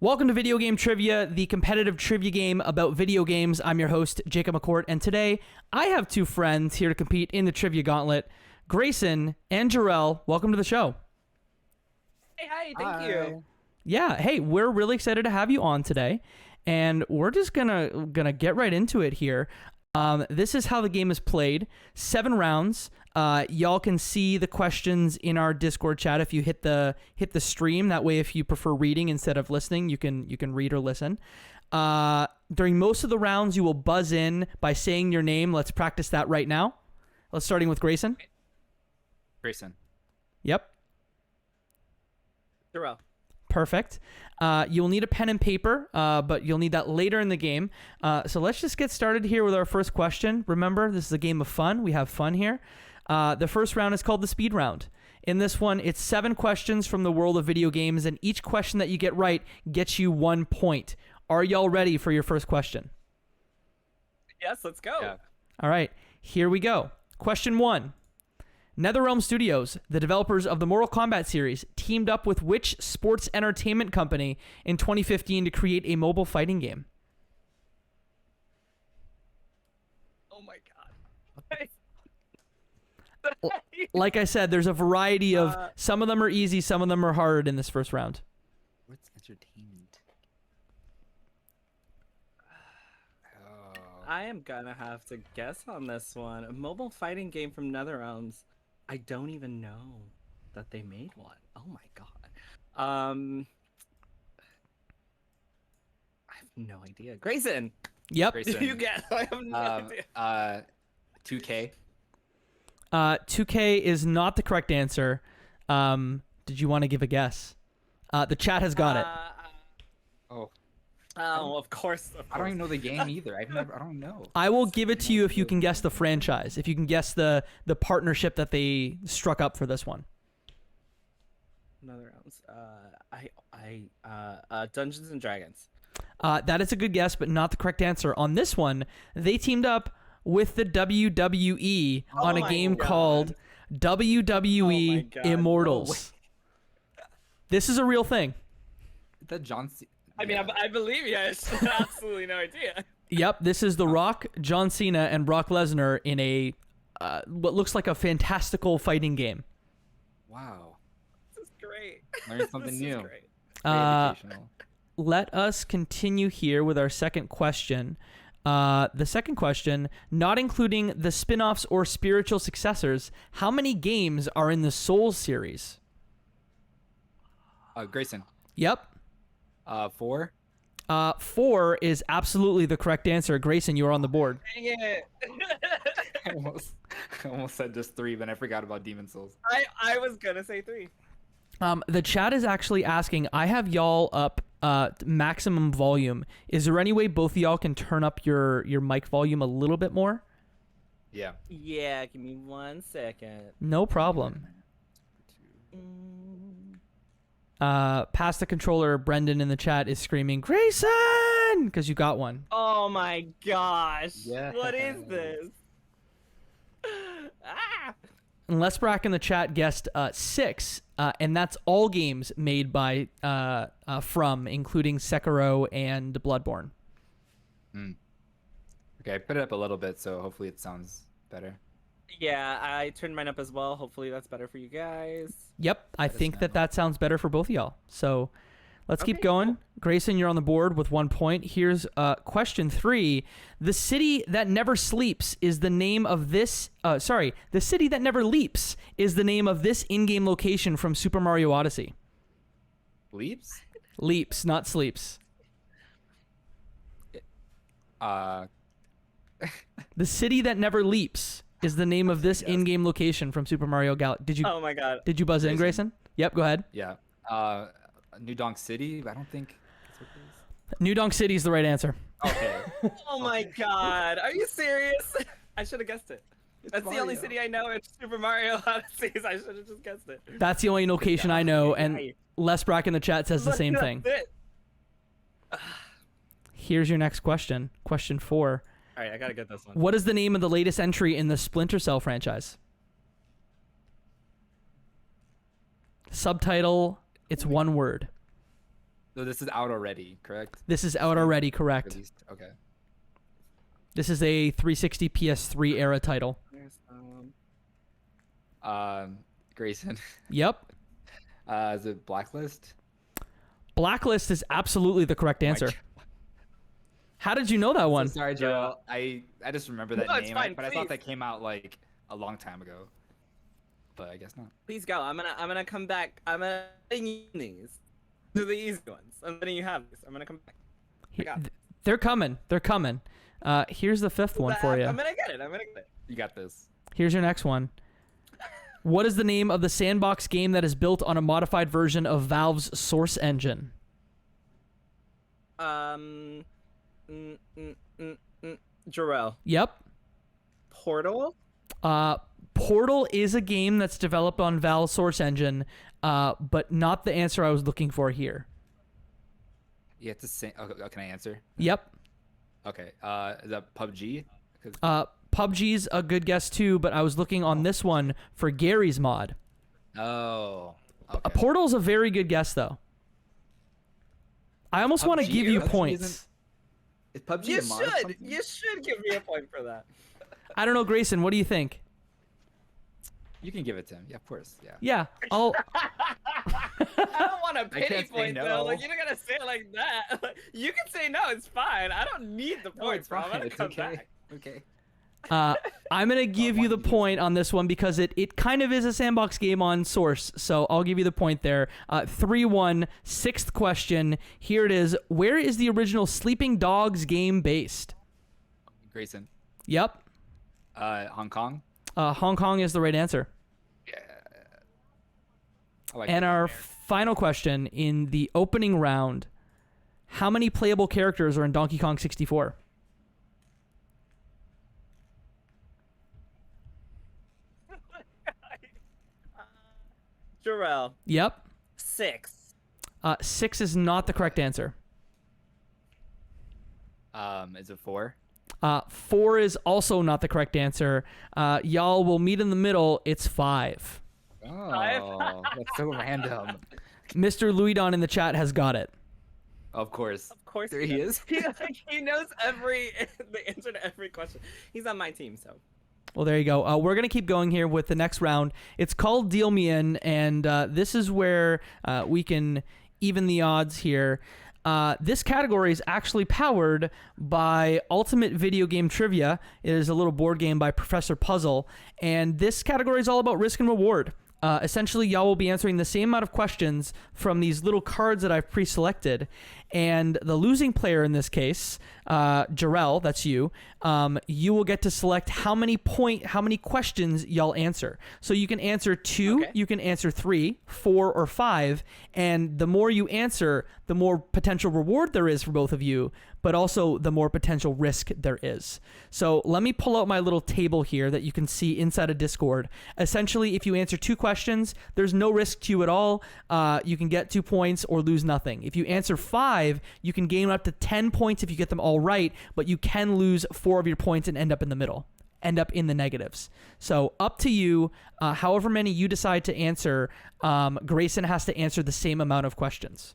Welcome to Video Game Trivia, the competitive trivia game about video games. I'm your host, Jacob McCourt, and today I have two friends here to compete in the trivia gauntlet, Greysun and Jerel. Welcome to the show. Hey, hi, thank you. Yeah, hey, we're really excited to have you on today, and we're just gonna get right into it here. This is how the game is played. 7 rounds. Y'all can see the questions in our Discord chat if you hit the stream. That way, if you prefer reading instead of listening, you can read or listen. During most of the rounds, you will buzz in by saying your name. Let's practice that right now. Let's starting with Greysun. Greysun. Yep. Jerel. Perfect. You'll need a pen and paper, but you'll need that later in the game. So let's just get started here with our first question. Remember, this is a game of fun. We have fun here. The first round is called the speed round. In this one, it's 7 questions from the world of video games, and each question that you get right gets you 1 point. Are y'all ready for your first question? Yes, let's go. Yeah. All right, here we go. Question 1. NetherRealm Studios, the developers of the Mortal Kombat series, teamed up with which sports entertainment company in 2015 to create a mobile fighting game? Oh my god. Like I said, there's a variety of, some of them are easy, some of them are hard in this first round. What's entertainment? I am gonna have to guess on this one. A mobile fighting game from NetherRealms. I don't even know that they made one. Oh my god. I have no idea. Greysun. Yep. Greysun. You guess. I have no idea. 2K. 2K is not the correct answer. Did you want to give a guess? The chat has got it. Oh, of course. I don't even know the game either. I don't know. I will give it to you if you can guess the franchise. If you can guess the partnership that they struck up for this one. NetherRealms. Dungeons and Dragons. That is a good guess, but not the correct answer. On this one, they teamed up with the WWE on a game called WWE Immortals. This is a real thing. That John C. I mean, I believe you. I just have absolutely no idea. Yep, this is The Rock, John Cena, and Brock Lesnar in a what looks like a fantastical fighting game. Wow. This is great. Learn something This new. is great. Very educational. Let us continue here with our second question. The second question, not including the spin-offs or spiritual successors, how many games are in the Souls series? Greysun. Yep. 4. 4 is absolutely the correct answer. Greysun, you are on the board. Dang it. I almost said just 3, but I forgot about Demon Souls. I was gonna say 3. The chat is actually asking, I have y'all up maximum volume. Is there any way both of y'all can turn up your mic volume a little bit more? Yeah. Yeah, give me 1 second. No problem. Past the controller, Brendan in the chat is screaming, Greysun! Because you got one. Oh my gosh. Yeah. What is this? And Les Brack in the chat guessed 6, and that's all games made by From, including Sekiro and Bloodborne. Okay, I put it up a little bit, so hopefully it sounds better. Yeah, I turned mine up as well. Hopefully that's better for you guys. Yep, I think that sounds better for both of y'all. So let's keep Okay, going. Greysun, you're on the board with 1 point. Here's question 3. The city that never sleeps is the name of this... the city that never leaps is the name of this in-game location from Super Mario Odyssey. Leaps? Leaps, not sleeps. Uh, The city that never leaps is the name of this in-game location from Super Mario Galaxy. Did you? Oh my god. Did you buzz in, Greysun? Yep, go ahead. yeah. New Donk City? I don't think that's what it is. New Donk City is the right answer. Okay. Oh my god. Are you serious? I should have guessed it. That's the only Mario. city I know in Super Mario Odyssey. I should have just guessed it. That's the only location I know, and Les Brack in the chat says the same thing. Here's your next question. Question 4. All right, I gotta get this one. What is the name of the latest entry in the Splinter Cell franchise? Subtitle, it's one word. So this is out already, correct? This is out already, correct? Released. Okay. This is a 360 PS3 era title. There's, Grayson. Yep. Is it Blacklist? Blacklist is absolutely the correct Oh my answer. God. How did you know that one? So sorry, Jerel. I just remember that No, it's name, fine, but I thought please. that came out like a long time ago. But I guess not. Please go. I'm gonna come back. I'm gonna you these. To the easy ones. I'm letting you have these. I'm gonna come back. I got it. They're coming. They're coming. Here's the fifth one for you. I'm gonna get it. I'm gonna get it. You got this. Here's your next one. What is the name of the sandbox game that is built on a modified version of Valve's Source engine? Jerel. Yep. Portal. Portal is a game that's developed on Valve's Source engine, but not the answer I was looking for here. You have to say. Okay, can I answer? Yep. Okay. Is that PUBG? PUBG's a good guess too, but I was looking on this one for Gary's mod. Oh. Okay. Portal's a very good guess though. I almost want to PUBG give you PUBG points. Is PUBG You a mod or should. something? You should give me a point for that. I don't know, Grayson. What do you think? You can give it to him. Yeah, of course. Yeah. Yeah, I'll. I don't want a pity can't say point no. though. Like, you're not gonna say it like that. You can say no. It's fine. I don't need the No, points, it's bro. I'm fine. gonna It's come okay. back. Okay. I'm gonna give you the point on this one because it kind of is a sandbox game on Source, so I'll give you the point there. 3-1, sixth question. Here it is. Where is the original Sleeping Dogs game based? Grayson. Yep. Hong Kong. Hong Kong is the right answer. Yeah. I like And it. our final question in the opening round: how many playable characters are in Donkey Kong 64? Jerel. Yep. 6. 6 is not the correct answer. Is it 4? 4 is also not the correct answer. Y'all will meet in the middle. It's 5. Oh, that's so random. Mr. Louis-Don in the chat has got it. Of course. Of course There he is. He knows the answer to every question. He's on my team, so. Well, there you go. We're going to keep going here with the next round. It's called Deal Me In, and this is where we can even the odds here. This category is actually powered by Ultimate Video Game Trivia. It is a little board game by Professor Puzzle, and this category is all about risk and reward. Essentially, y'all will be answering the same amount of questions from these little cards that I've pre-selected, and the losing player in this case, Jerel, that's you, you will get to select how many questions y'all answer. So you can answer 2, Okay. you can answer 3, 4, or 5, and the more you answer, the more potential reward there is for both of you, but also the more potential risk there is. So let me pull out my little table here that you can see inside of Discord. Essentially, if you answer 2 questions, there's no risk to you at all. You can get 2 points or lose nothing. If you answer 5, you can gain up to 10 points if you get them all right, but you can lose 4 of your points and end up in the middle, end up in the negatives. So up to you. However many you decide to answer, Grayson has to answer the same amount of questions.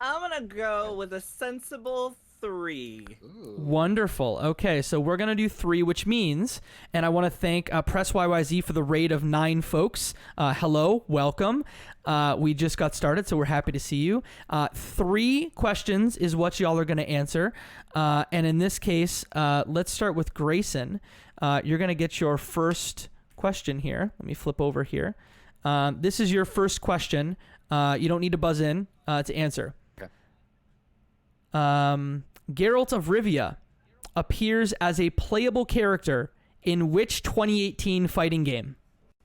I'm gonna go with a sensible 3. Ooh. Wonderful. Okay, so we're going to do 3, which means, and I want to thank Press YYZ for the raid of 9 folks. Hello, welcome. We just got started, so we're happy to see you. 3 questions is what y'all are going to answer. And in this case, let's start with Grayson. You're going to get your first question here. Let me flip over here. This is your first question. You don't need to buzz in to answer. Geralt of Rivia appears as a playable character in which 2018 fighting game?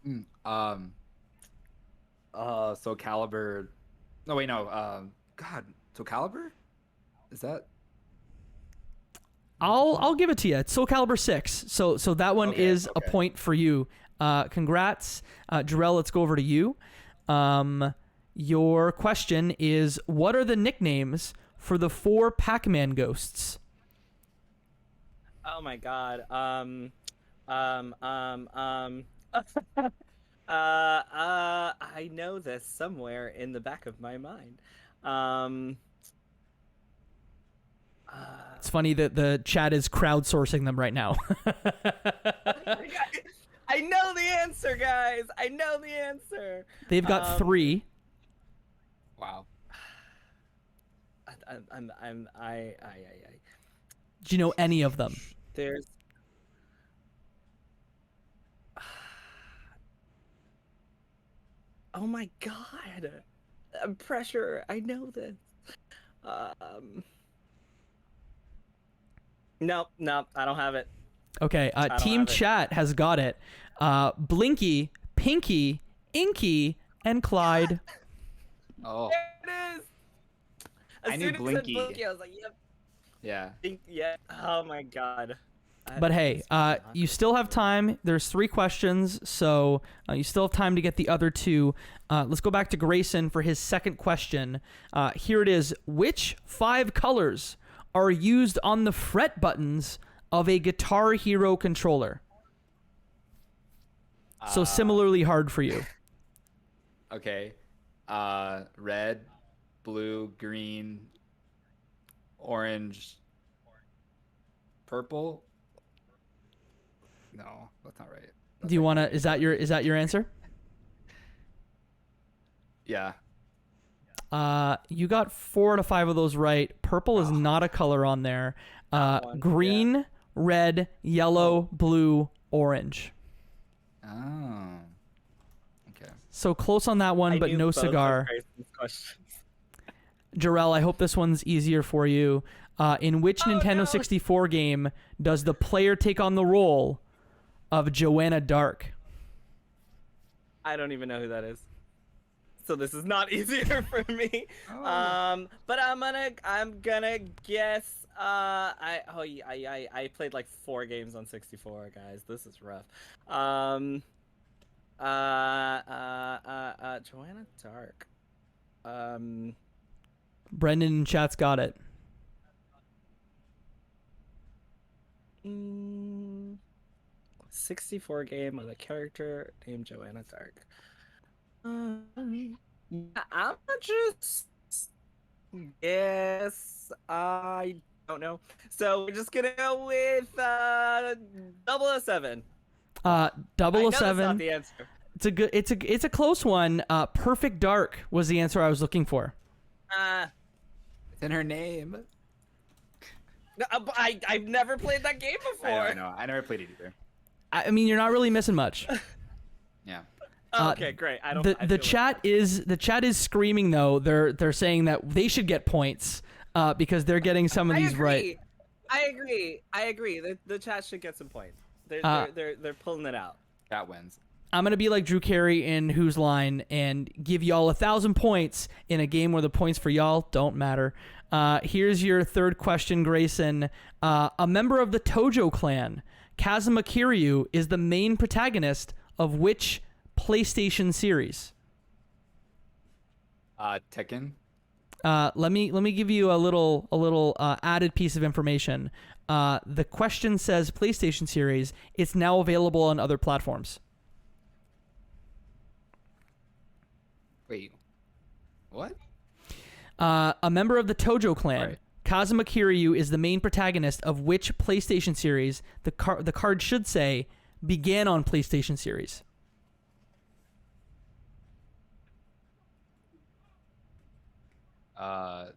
Soul Calibur. No, wait, no. God, Soul Calibur? Is that? I'll give it to you. It's Soul Calibur 6. So that one is a okay. point for you. Congrats. Jerel, let's go over to you. Your question is, what are the nicknames for the 4 Pac-Man ghosts? Oh my god. I know this somewhere in the back of my mind. Um, It's funny that the chat is crowdsourcing them right now. I know the answer, guys. I know the answer. They've got 3. Wow. I. Do you know any of them? There's. Oh my god. Pressure. I know this. Nope, I don't have it. Okay, Team have it. Chat has got it. Blinky, Pinky, Inky, and Clyde. Oh. There it is. I knew soon as it said Blinky. Blinky, I was like, yep. Yeah. Yeah. Oh my god. But hey, you still have time. There's 3 questions, so you still have time to get the other 2. Let's go back to Greysun for his second question. Here it is. Which 5 colors are used on the fret buttons of a Guitar Hero controller? So similarly hard for you. Okay. Red, blue, green, orange, purple. No, that's not right. Do you want to? Is that your answer? Yeah. You got 4 out of 5 of those right. Purple is not a color on there. one, Green, red, yellow, blue, orange. Oh. Okay. So close on that one, I but knew no both of cigar. Grayson's questions. Jerel, I hope this one's easier for you. In which Nintendo no. 64 game does the player take on the role of Joanna Dark? I don't even know who that is. So this is not easier for me. Oh. But I'm gonna guess. I played like 4 games on 64, guys. This is rough. Joanna Dark. Brendan in chat's got it. 64 game with a character named Joanna Dark. I'm gonna just guess. I don't know. So we're just gonna go with 007. 007. I know that's not the answer. It's a close one. Perfect Dark was the answer I was looking for. It's in her name. I've never played that game before. I know. I never played it either. I mean, you're not really missing much. Yeah. Okay, great. I don't. The chat is screaming though. They're saying that they should get points because they're getting some of these right. I agree. The chat should get some points. They're pulling it out. That wins. I'm gonna be like Drew Carey in Whose Line and give y'all 1,000 points in a game where the points for y'all don't matter. Here's your third question, Greysun. A member of the Tojo clan, Kazuma Kiryu, is the main protagonist of which PlayStation series? Tekken. Let me give you a little added piece of information. The question says PlayStation series. It's now available on other platforms. Wait. What? A member of the Tojo clan, Right. Kazuma Kiryu, is the main protagonist of which PlayStation series? The card should say began on PlayStation series. I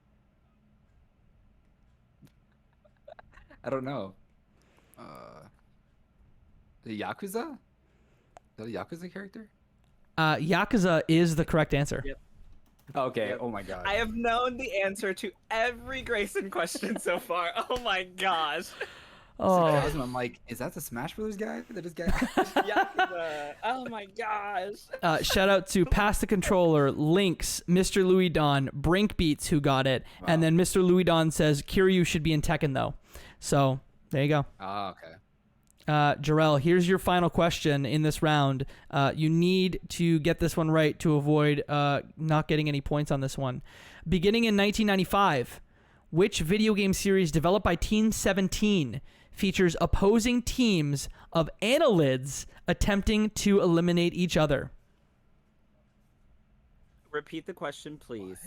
don't know. The Yakuza? Is that a Yakuza character? Yakuza is the correct answer. Yep. Okay. Yep. Oh my god. I have known the answer to every Greysun question so far. Oh my gosh. Oh, I'm like, is that the Smash Brothers guy that this guy? Yakuza. Oh my gosh. shout out to Pass the Controller, Lynx, Mr. Louis Don, Brink Beats, who got it, and then Mr. Louis Don says Kiryu should be in Tekken though. So there you go. Oh, okay. Jerel, here's your final question in this round. You need to get this one right to avoid not getting any points on this one. Beginning in 1995, which video game series developed by Team 17 features opposing teams of annelids attempting to eliminate each other? Repeat the question, please.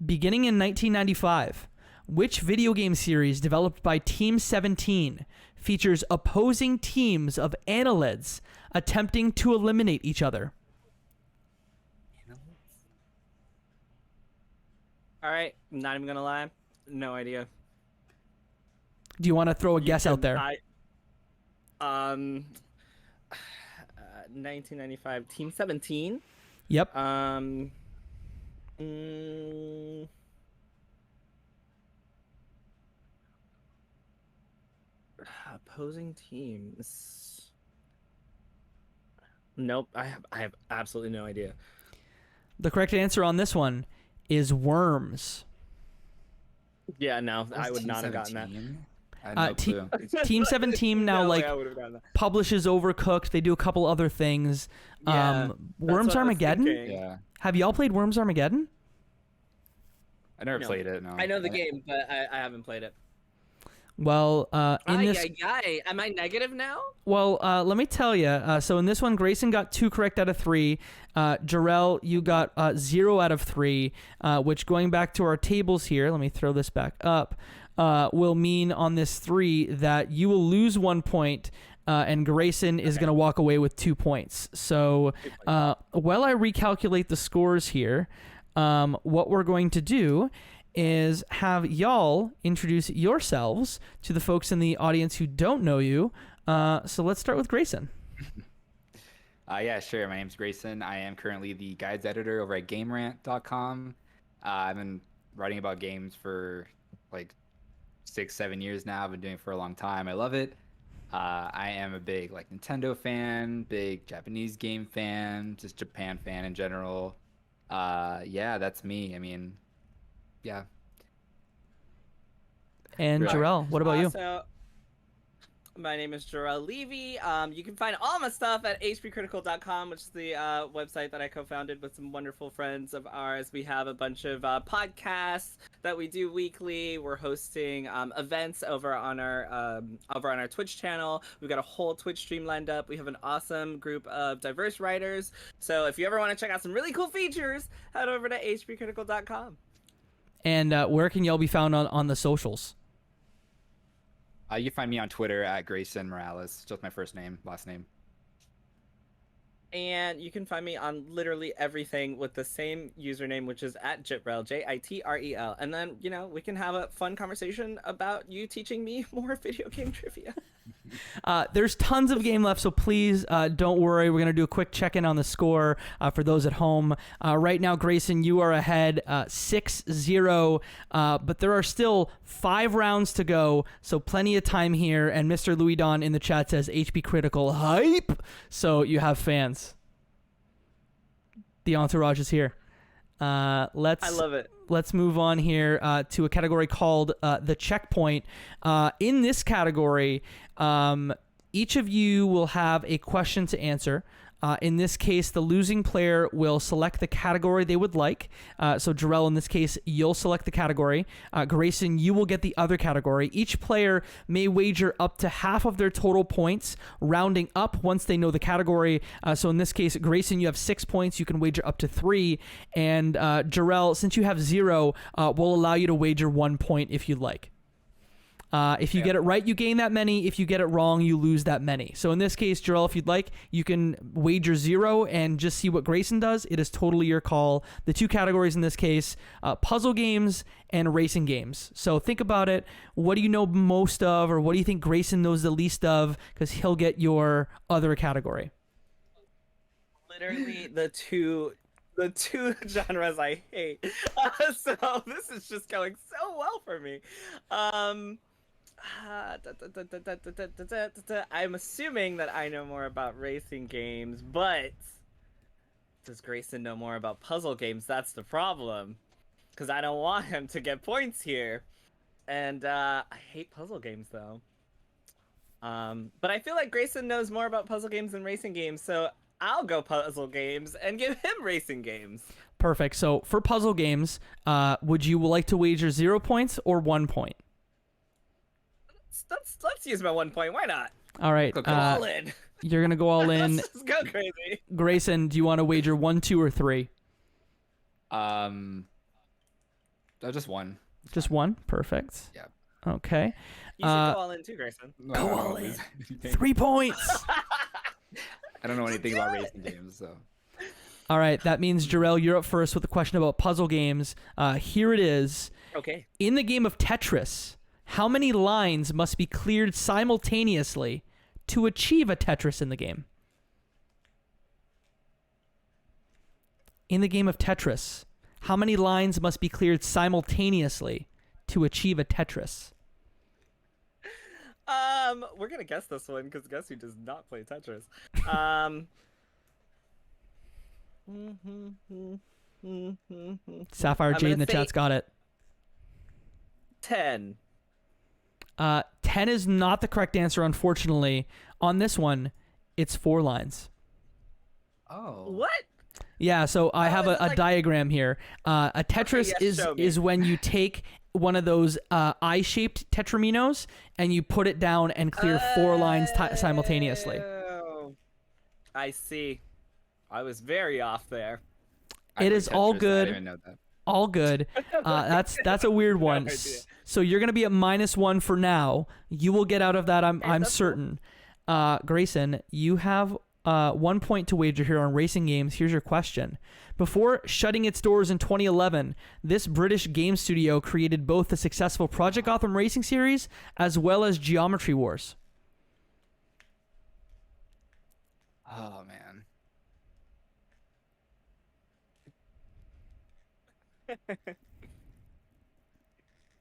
Beginning in 1995, which video game series developed by Team 17 features opposing teams of annelids attempting to eliminate each other? All right, not even gonna lie, no idea. Do you want to throw a guess out there? 1995, Team 17. Yep. Opposing teams. Nope, I have absolutely no idea. The correct answer on this one is Worms. Yeah, no, I would not have gotten that. I had no clue. Team 17 now No way I would have gotten that. publishes Overcooked. They do a couple other things. Yeah, that's Worms what I was Armageddon? thinking. Yeah, Have y'all played Worms Armageddon? I never No. played it. No, I know the game, but I haven't played it. Well, in this, Am I negative now? well, let me tell you. So in this one, Greysun got 2 correct out of 3. Jerel, you got 0 out of 3. Which, going back to our tables here, let me throw this back up. Will mean on this 3 that you will lose 1 point. And Greysun is going to walk away with 2 points. So while I recalculate the scores here, what we're going to do is have y'all introduce yourselves to the folks in the audience who don't know you. So let's start with Greysun. Yeah, sure. My name's Greysun. I am currently the guides editor over at GameRant.com. I've been writing about games for like 6-7 years now. I've been doing it for a long time. I love it. I am a big Nintendo fan, big Japanese game fan, just Japan fan in general. Yeah, that's me. I mean, yeah. And Right. Jerel, what about you? So, my name is Jerel Levy. You can find all my stuff at hpcritical.com, which is the website that I co-founded with some wonderful friends of ours. We have a bunch of podcasts that we do weekly. We're hosting events over on our Twitch channel. We've got a whole Twitch stream lined up. We have an awesome group of diverse writers. So if you ever want to check out some really cool features, head over to hpcritical.com. And where can y'all be found on the socials? You can find me on Twitter at Greysun Morales. Just my first name, last name. And you can find me on literally everything with the same username, which is at Jitrel, Jitrel. And then, we can have a fun conversation about you teaching me more video game trivia. There's tons of game left, so please don't worry. We're going to do a quick check-in on the score for those at home. Right now, Greysun, you are ahead 6-0, but there are still 5 rounds to go, so plenty of time here. And Mr. Louis Don in the chat says HP Critical hype, so you have fans. The entourage is here. I love it. Let's move on here to a category called the checkpoint. In this category, each of you will have a question to answer. In this case, the losing player will select the category they would like. So Jerel, in this case, you'll select the category. Greysun, you will get the other category. Each player may wager up to half of their total points, rounding up once they know the category. So in this case, Greysun, you have 6 points. You can wager up to 3. And Jerel, since you have 0, we'll allow you to wager 1 point if you'd like. If you get it right, you gain that many. If you get it wrong, you lose that many. So in this case, Jerel, if you'd like, you can wager 0 and just see what Greysun does. It is totally your call. The 2 categories in this case, puzzle games and racing games. So think about it. What do you know most of, or what do you think Greysun knows the least of? Because he'll get your other category. Literally the two genres I hate. So this is just going so well for me. I'm assuming that I know more about racing games, but does Greysun know more about puzzle games? That's the problem, because I don't want him to get points here, and I hate puzzle games though. But I feel like Greysun knows more about puzzle games than racing games, so I'll go puzzle games and give him racing games. Perfect. So for puzzle games, would you like to wager 0 points or 1 point? Let's use my 1 point. Why not? All right. Go all in. You're gonna go all in. Let's just go crazy. Greysun, do you want to wager 1, 2, or 3? Just one. Just one? Perfect. Yeah. Okay. You should go all in too, Grayson. Go all in. 3 points. I don't know anything about racing games, so. All right, that means, Jerel, you're up first with a question about puzzle games. Here it is. Okay. In the game of Tetris, how many lines must be cleared simultaneously to achieve a Tetris in the game? In the game of Tetris, how many lines must be cleared simultaneously to achieve a Tetris? We're gonna guess this one because guess who does not play Tetris? Sapphire Jade in the chat's got it. 10. 10 is not the correct answer, unfortunately. On this one, it's 4 lines. Oh. What? Yeah, so I have is a it like- diagram here. A Tetris yes, show me. is when you take one of those eye-shaped tetraminos and you put it down and clear 4 lines simultaneously. Oh, I see. I was very off there. It is all good. I didn't even know that. All good. That's a weird one. idea. So you're gonna be at -1 for now. You will get out of that. I'm that's certain. Grayson, you have 1 point to wager here on racing games. Here's your question. Before shutting its doors in 2011, this British game studio created both the successful Project Gotham Racing series as well as Geometry Wars. Oh, man.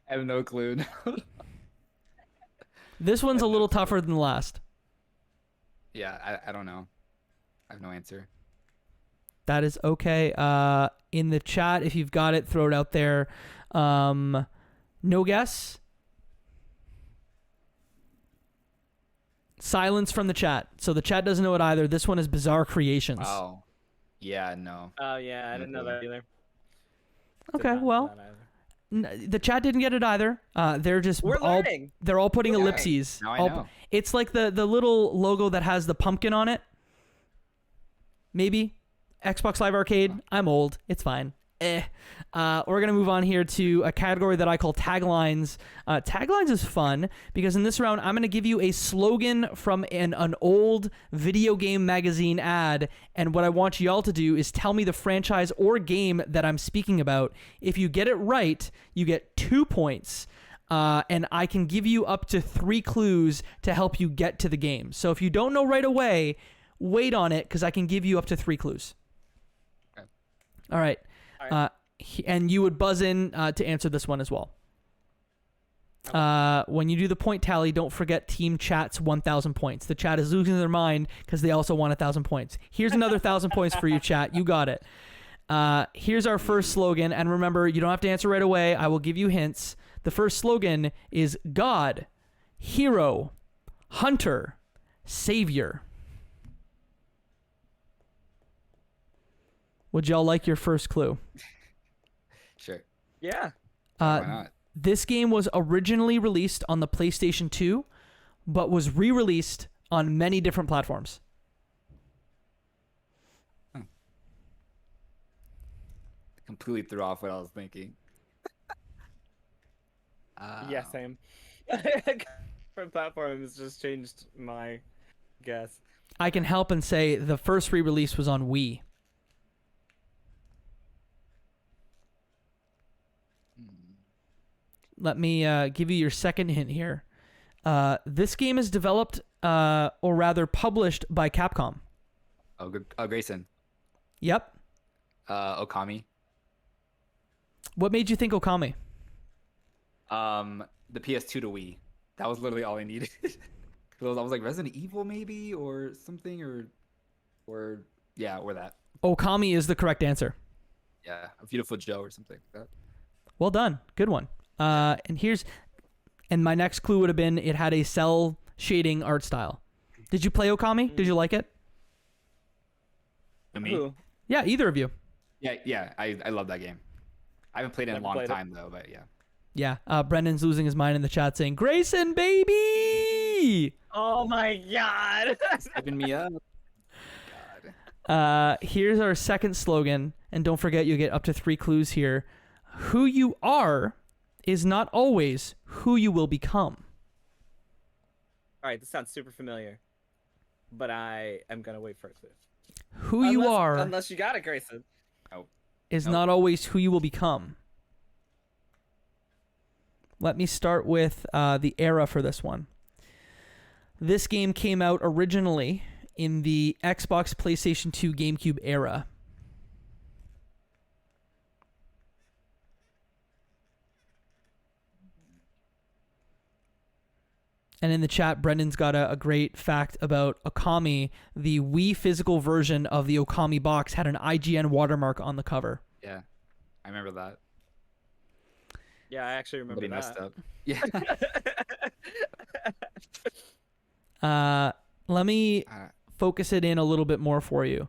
I have no clue. This one's a little tougher than the last. Yeah, I don't know. I have no answer. That is okay. In the chat, if you've got it, throw it out there. No guess? Silence from the chat. So the chat doesn't know it either. This one is Bizarre Creations. Oh. Yeah, no. Oh yeah, I didn't know that either. Did Okay, not know well, that either. the chat didn't get it either. They're just We're all learning. they're all putting We're learning. ellipses. Now I All- know. It's like the little logo that has the pumpkin on it. Maybe Xbox Live Arcade. I'm old. It's fine. We're gonna move on here to a category that I call taglines. Taglines is fun because in this round I'm gonna give you a slogan from an old video game magazine ad, and what I want y'all to do is tell me the franchise or game that I'm speaking about. If you get it right, you get 2 points. And I can give you up to 3 clues to help you get to the game. So if you don't know right away, wait on it because I can give you up to 3 clues. Okay. All right. And you would buzz in to answer this one as well. When you do the point tally, don't forget Team Chat's 1,000 points. The chat is losing their mind because they also want 1,000 points. Here's another 1,000 points for you, chat. You got it. Here's our first slogan. And remember, you don't have to answer right away. I will give you hints. The first slogan is God, Hero, Hunter, Savior. Would y'all like your first clue? Sure. Yeah. Why not? This game was originally released on the PlayStation 2, but was re-released on many different platforms. Completely threw off what I was thinking. Yeah, same. Different platforms just changed my guess. I can help and say the first re-release was on Wii. Let me give you your second hint here. This game is developed, or rather published, by Capcom. Oh, good. Oh, Grayson. Yep. Okami. What made you think Okami? The PS2 to Wii. That was literally all I needed. 'Cause I was like Resident Evil maybe or something or yeah, or that. Okami is the correct answer. Yeah, a Beautiful Joe or something like that. Well done. Good one. And my next clue would have been it had a cell shading art style. Did you play Okami? Did you like it? Me? Who? Yeah, either of you. Yeah, I love that game. I haven't played it in a Never long played it. time though, but yeah. Yeah. Brendan's losing his mind in the chat saying, Grayson, baby! Oh my god. Hyping me up. God. Here's our second slogan. And don't forget, you get up to 3 clues here. Who you are is not always who you will become. All right, this sounds super familiar, but I am gonna wait for a clue. Who you are unless you got it, Grayson. is not always who you will become. Let me start with the era for this one. This game came out originally in the Xbox, PlayStation 2, GameCube era. And in the chat, Brendan's got a great fact about Okami. The Wii physical version of the Okami box had an IGN watermark on the cover. Yeah, I remember that. Yeah, I actually remember Somebody that. messed up. Yeah. Let me focus it in a little bit more for you.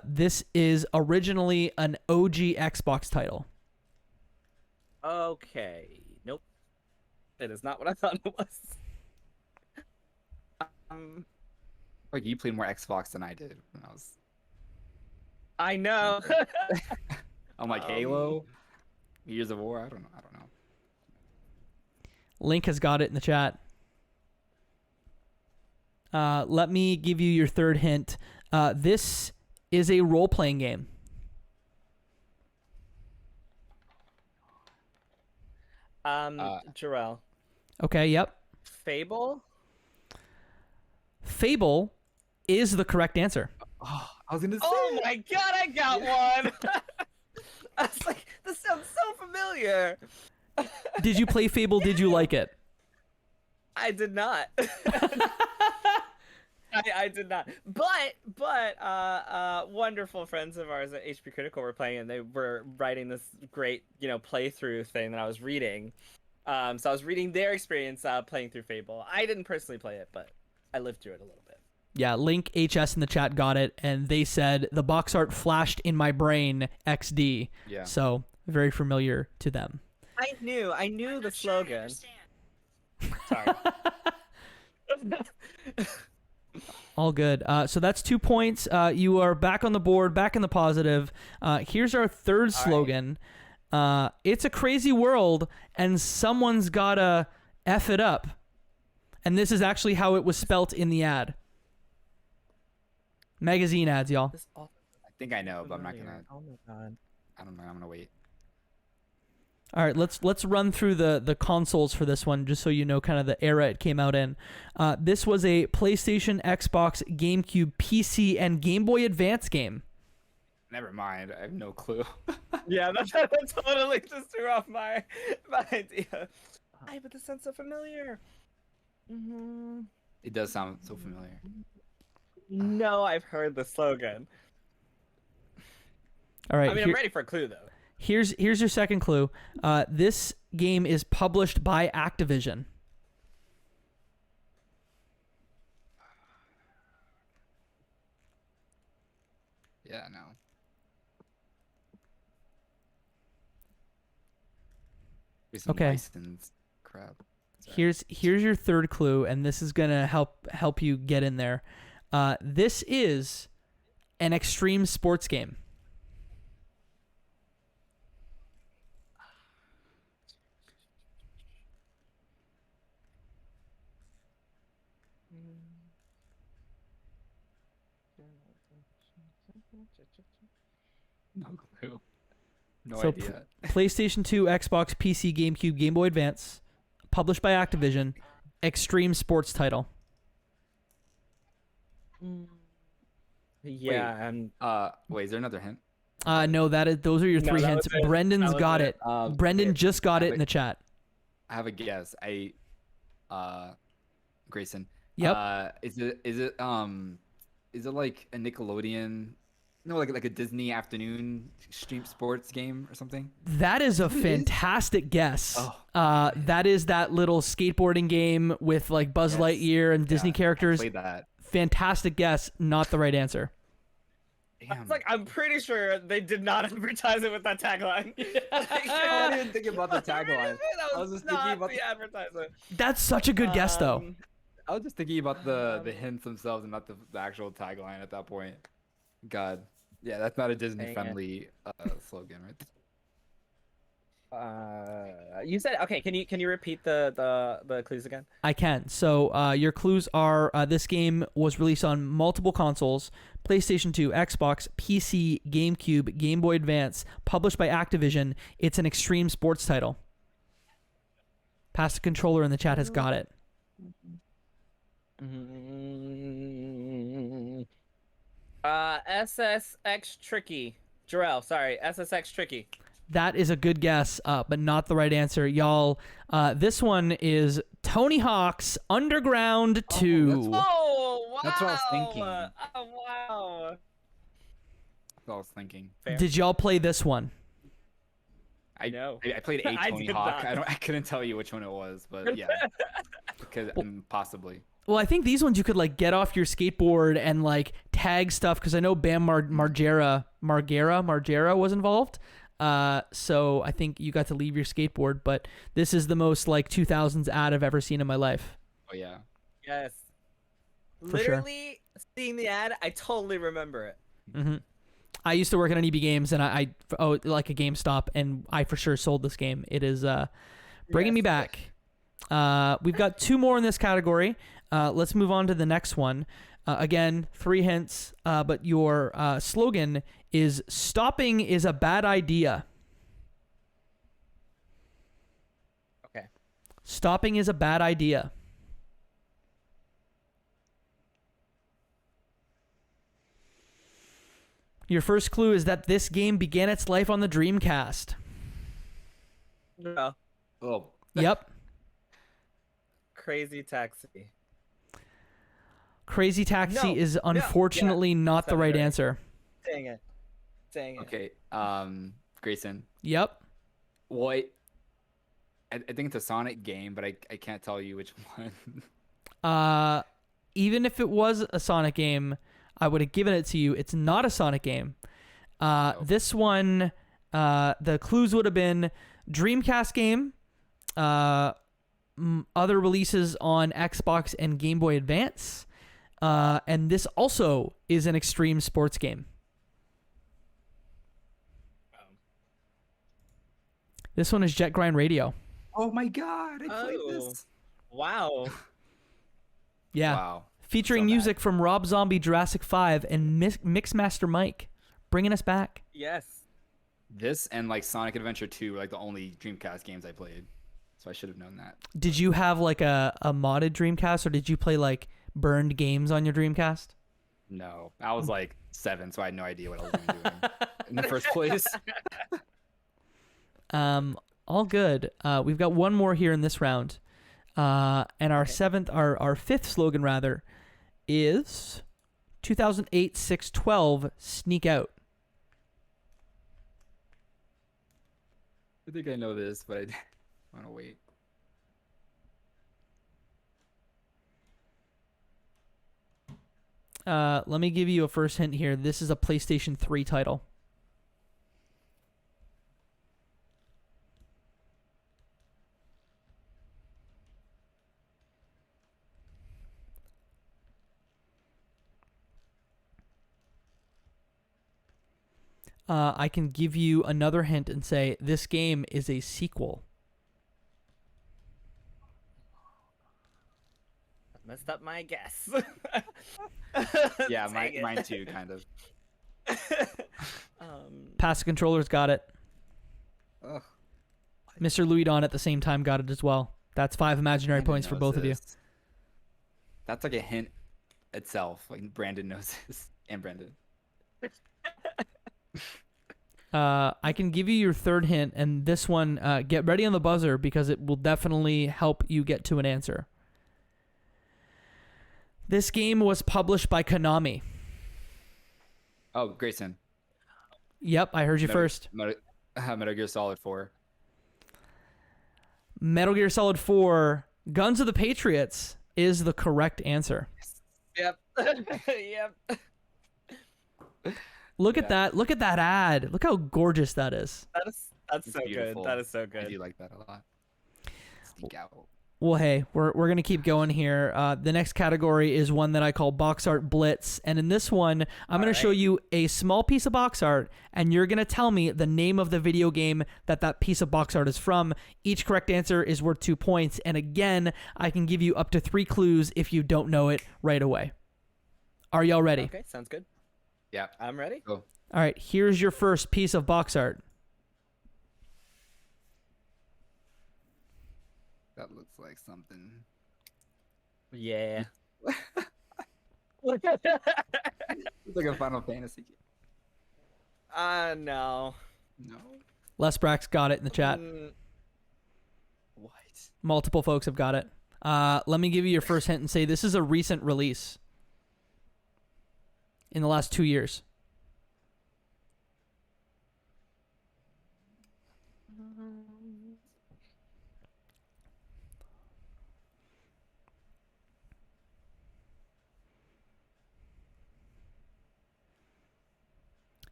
This is originally an OG Xbox title. Okay. Nope. It is not what I thought it was. Like you played more Xbox than I did when I was. I know. I'm like Halo, Years of War. I don't know. Link has got it in the chat. Let me give you your third hint. This is a role-playing game. Jerel. Okay, yep. Fable? Fable is the correct answer. Oh, I was gonna say. Oh my god, I got one! I was like, this sounds so familiar. Did you play Fable? Did you like it? I did not. I did not. But wonderful friends of ours at HP Critical were playing, and they were writing this great, playthrough thing that I was reading. So I was reading their experience playing through Fable. I didn't personally play it, but I lived through it a little bit. Yeah, Link HS in the chat got it, and they said the box art flashed in my brain XD. Yeah. So very familiar to them. I knew the slogan. Sorry. All good. So that's 2 points. You are back on the board, back in the positive. Here's our third slogan. It's a crazy world, and someone's gotta F it up. And this is actually how it was spelt in the ad. Magazine ads, y'all. I think I know, but I'm not gonna. Oh my god. I don't know. I'm gonna wait. All right, let's run through the consoles for this one, just so you know kind of the era it came out in. This was a PlayStation, Xbox, GameCube, PC, and Game Boy Advance game. Never mind. I have no clue. Yeah, that totally just threw off my idea. But this sounds so familiar. Mm-hmm. It does sound so familiar. No, I've heard the slogan. All right. I mean, I'm ready for a clue, though. Here's your second clue. This game is published by Activision. Yeah, no. Okay. License crap. Sorry. Here's your third clue, and this is gonna help you get in there. This is an extreme sports game. No clue. No So idea. PlayStation 2, Xbox, PC, GameCube, Game Boy Advance, published by Activision, extreme sports title. Yeah, Wait, is there another hint? No, those are your three hints. was it. Brendan's That was got it. it. Brendan just got it in the chat. I have a guess. Grayson. Yep. Is it like a Nickelodeon? No, like a Disney afternoon stream sports game or something? That is a fantastic guess. Oh. That is that little skateboarding game with like Buzz Lightyear and Disney characters. I played that. Fantastic guess. Not the right answer. Damn. I'm pretty sure they did not advertise it with that tagline. I didn't think about the tagline. That I was was just not thinking about the advertisement. That's such a good guess, though. I was just thinking about the hints themselves and not the actual tagline at that point. God. Yeah, that's not a Disney friendly slogan, right? You said okay. Can you repeat the clues again? I can. So your clues are this game was released on multiple consoles: PlayStation 2, Xbox, PC, GameCube, Game Boy Advance. Published by Activision. It's an extreme sports title. Past controller in the chat has got it. SSX Tricky. Jerel, sorry, SSX Tricky. That is a good guess, but not the right answer. Y'all, this one is Tony Hawk's Underground 2. Oh, wow. That's what I was thinking. Oh, wow. That's what I was thinking. Fair. Did y'all play this one? I No. I played a I Tony did Hawk. not. I couldn't tell you which one it was, but yeah, because possibly. Well, I think these ones you could like get off your skateboard and like tag stuff because I know Bam Margera was involved. So I think you got to leave your skateboard, but this is the most like 2000s ad I've ever seen in my life. Oh yeah. Yes. For sure. Literally seeing the ad, I totally remember it. Mm-hmm. I used to work at an EB Games and I like a GameStop, and I for sure sold this game. It is bringing me back. We've got 2 more in this category. Let's move on to the next one. Again, 3 hints, but your slogan is "Stopping is a bad idea." Okay. Stopping is a bad idea. Your first clue is that this game began its life on the Dreamcast. No. Oh. Yep. Crazy Taxi. Crazy Taxi No, is no, unfortunately yeah. not the right Sorry. answer. Dang it. Okay. Grayson. Yep. Well, I think it's a Sonic game, but I can't tell you which one. Even if it was a Sonic game, I would have given it to you. It's not a Sonic game. This one, the clues would have been Dreamcast game, other releases on Xbox and Game Boy Advance, and this also is an extreme sports game. This one is Jet Grind Radio. Oh my god! I played this. Wow. Yeah. Wow. Featuring So bad. music from Rob Zombie, Jurassic 5, and Mixmaster Mike, bringing us back. Yes. This and like Sonic Adventure 2 were like the only Dreamcast games I played, so I should have known that. Did you have like a modded Dreamcast, or did you play like burned games on your Dreamcast? No, I was like 7, so I had no idea what I was even doing in the first place. All good. We've got one more here in this round, and our fifth slogan rather is 2008 612 Sneak Out. I think I know this, but I want to wait. Let me give you a first hint here. This is a PlayStation 3 title. I can give you another hint and say this game is a sequel. Messed up my guess. Yeah, Dang it. mine too, kind of. Past controllers got it. Ugh. Mr. Louis Don at the same time got it as well. That's 5 imaginary Brandon points for knows both of you. this. That's like a hint itself. Like Brandon knows this, and Brandon. I can give you your third hint, and this one, get ready on the buzzer because it will definitely help you get to an answer. This game was published by Konami. Oh, Grayson. Yep, I heard you first. Metal Gear Solid 4. Metal Gear Solid 4, Guns of the Patriots is the correct answer. Yep. Yep. Look at that. Look at that ad. Look how gorgeous that is. That's It's so beautiful. good. That is so I good. do like that a lot. Sneak out. Well, hey, we're going to keep going here. The next category is one that I call Box Art Blitz. And in this one, I'm going to show you a small piece of box art, and you're going to tell me the name of the video game that piece of box art is from. Each correct answer is worth 2 points. And again, I can give you up to 3 clues if you don't know it right away. Are y'all ready? Okay, sounds good. Yeah. I'm ready. Go. All right, here's your first piece of box art. That looks like something. Yeah. It's like a Final Fantasy game. No. No. Les Brax got it in the chat. What? Multiple folks have got it. Let me give you your first hint and say this is a recent release in the last 2 years.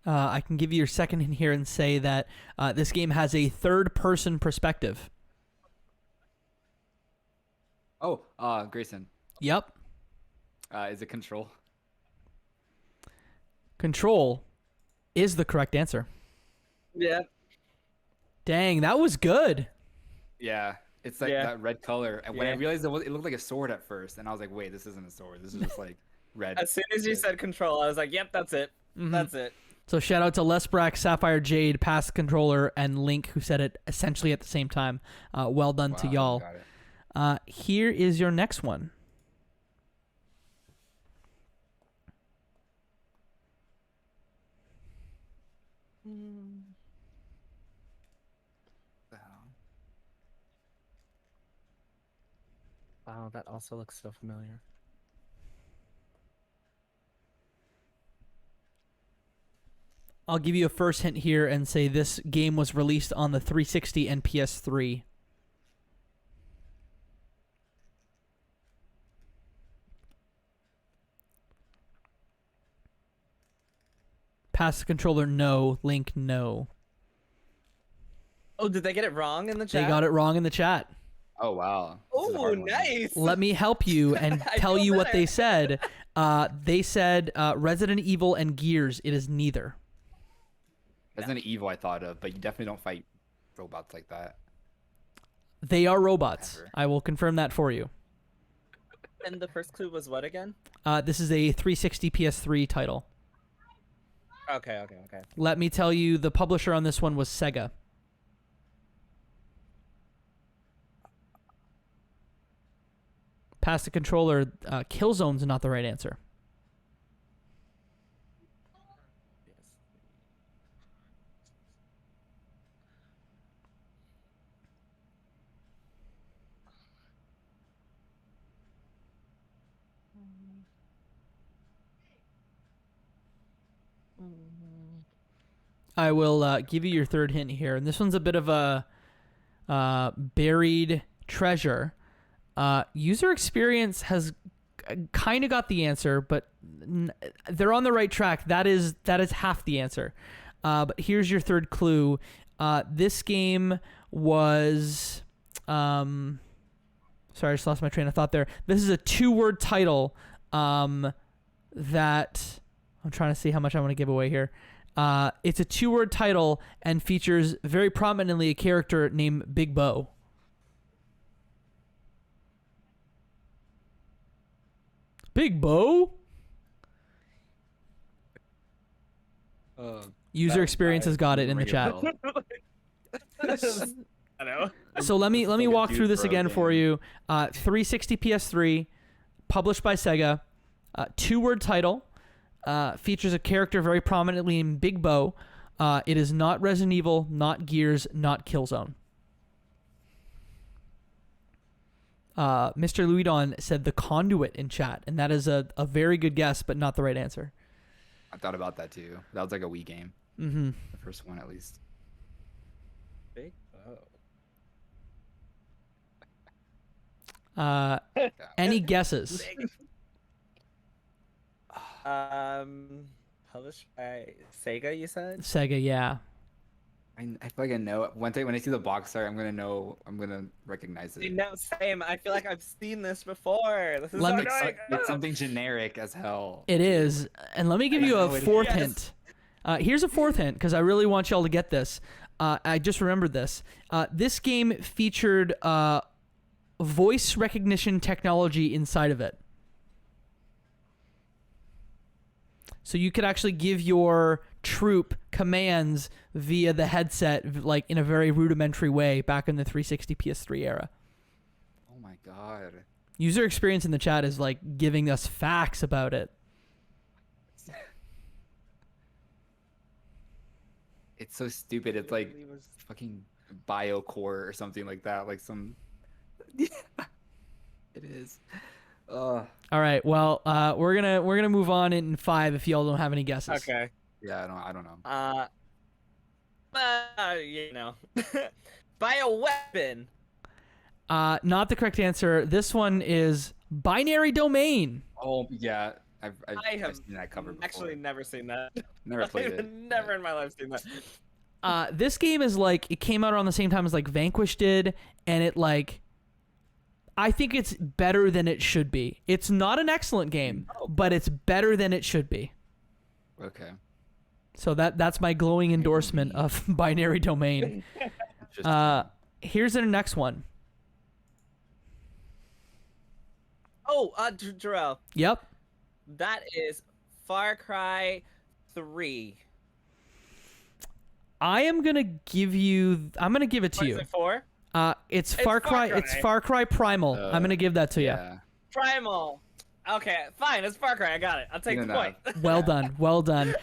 I can give you your second hint here and say that this game has a third-person perspective. Oh, Grayson. Yep. Is it Control? Control is the correct answer. Yeah. Dang, that was good. Yeah. It's like that red color. And when I realized it looked like a sword at first, and I was like, wait, this isn't a sword. This is just like red. As soon as you said Control, I was like, yep, that's it. Mm-hmm. That's it. So shout out to Les Brack, Sapphire Jade, Past Controller, and Link, who said it essentially at the same time. Well done to y'all. Got it. Here is your next one. Wow, that also looks so familiar. I'll give you a first hint here and say this game was released on the 360 and PS3. Pass the controller, no. Link, no. Oh, did they get it wrong in the chat? They got it wrong in the chat. Oh, wow. Oh, nice. Let me help you and tell you what they said. They said Resident Evil and Gears. It is neither. Resident Evil I thought of, but you definitely don't fight robots like that. They are robots. Ever. I will confirm that for you. And the first clue was what again? This is a 360 PS3 title. Okay. Let me tell you, the publisher on this one was Sega. Pass the controller. Killzone's not the right answer. I will give you your third hint here, and this one's a bit of a buried treasure. User experience has kind of got the answer, but they're on the right track. That is half the answer. But here's your third clue. This game was... sorry, I just lost my train of thought there. This is a 2-word title that... I'm trying to see how much I want to give away here. It's a 2-word title and features very prominently a character named Big Bo. Big Bo? User experience has got it in the chat. I know. So let me walk through this again for you. 360 PS3, published by Sega. 2-word title. Features a character very prominently in Big Bo. It is not Resident Evil, not Gears, not Killzone. Mr. Louidon said The Conduit in chat, and that is a very good guess, but not the right answer. I thought about that too. That was like a Wii game. Mm-hmm. The first one, at least. Big Bo. Any guesses? Published by Sega, you said? Sega, yeah. I feel like I know. One day when I see the box art, I'm gonna know. I'm gonna recognize it. No, same. I feel like I've seen this before. This is Let so me- annoying. It's something generic as hell. It is. And let me give you a know it is. fourth Yes. hint. Here's a fourth hint because I really want y'all to get this. I just remembered this. This game featured voice recognition technology inside of it. So you could actually give your troop commands via the headset, like in a very rudimentary way back in the 360 PS3 era. Oh my god. User experience in the chat is like giving us facts about it. It's so stupid. It's like Literally was- fucking BioCore or something like that. Like some. Yeah, it is. All right, well, we're gonna move on in 5 if y'all don't have any guesses. Okay. Yeah, I don't know. You know, bioweapon. Not the correct answer. This one is binary domain. Oh yeah, I've I have seen that cover before. actually never seen that. Never played I've it. never in my life seen that. This game is like, it came out around the same time as like Vanquish did, and it like, I think it's better than it should be. It's not an excellent game, but it's better than it should be. Okay. So that's my glowing endorsement of binary domain. Here's the next one. Oh, Jerel, Yep. that is Far Cry 3. I'm gonna give it to What you. is it for? It's Far Cry. It's Far Cry Primal. I'm gonna give that to you. Yeah. Primal. Okay, fine. It's Far Cry. I got it. I'll take Good the point. Well done. Well done.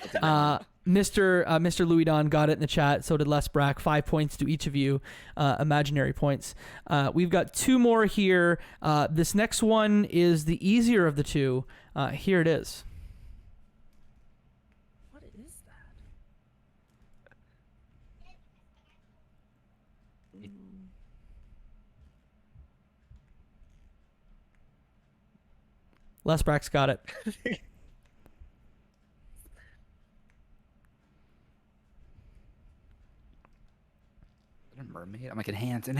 Mr. Louis Don got it in the chat. So did Les Brack. 5 points to each of you. Imaginary points. We've got 2 more here. This next one is the easier of the 2. Here it is. What is that? Les Brack's got it. Is that a mermaid? I'm like enhance. I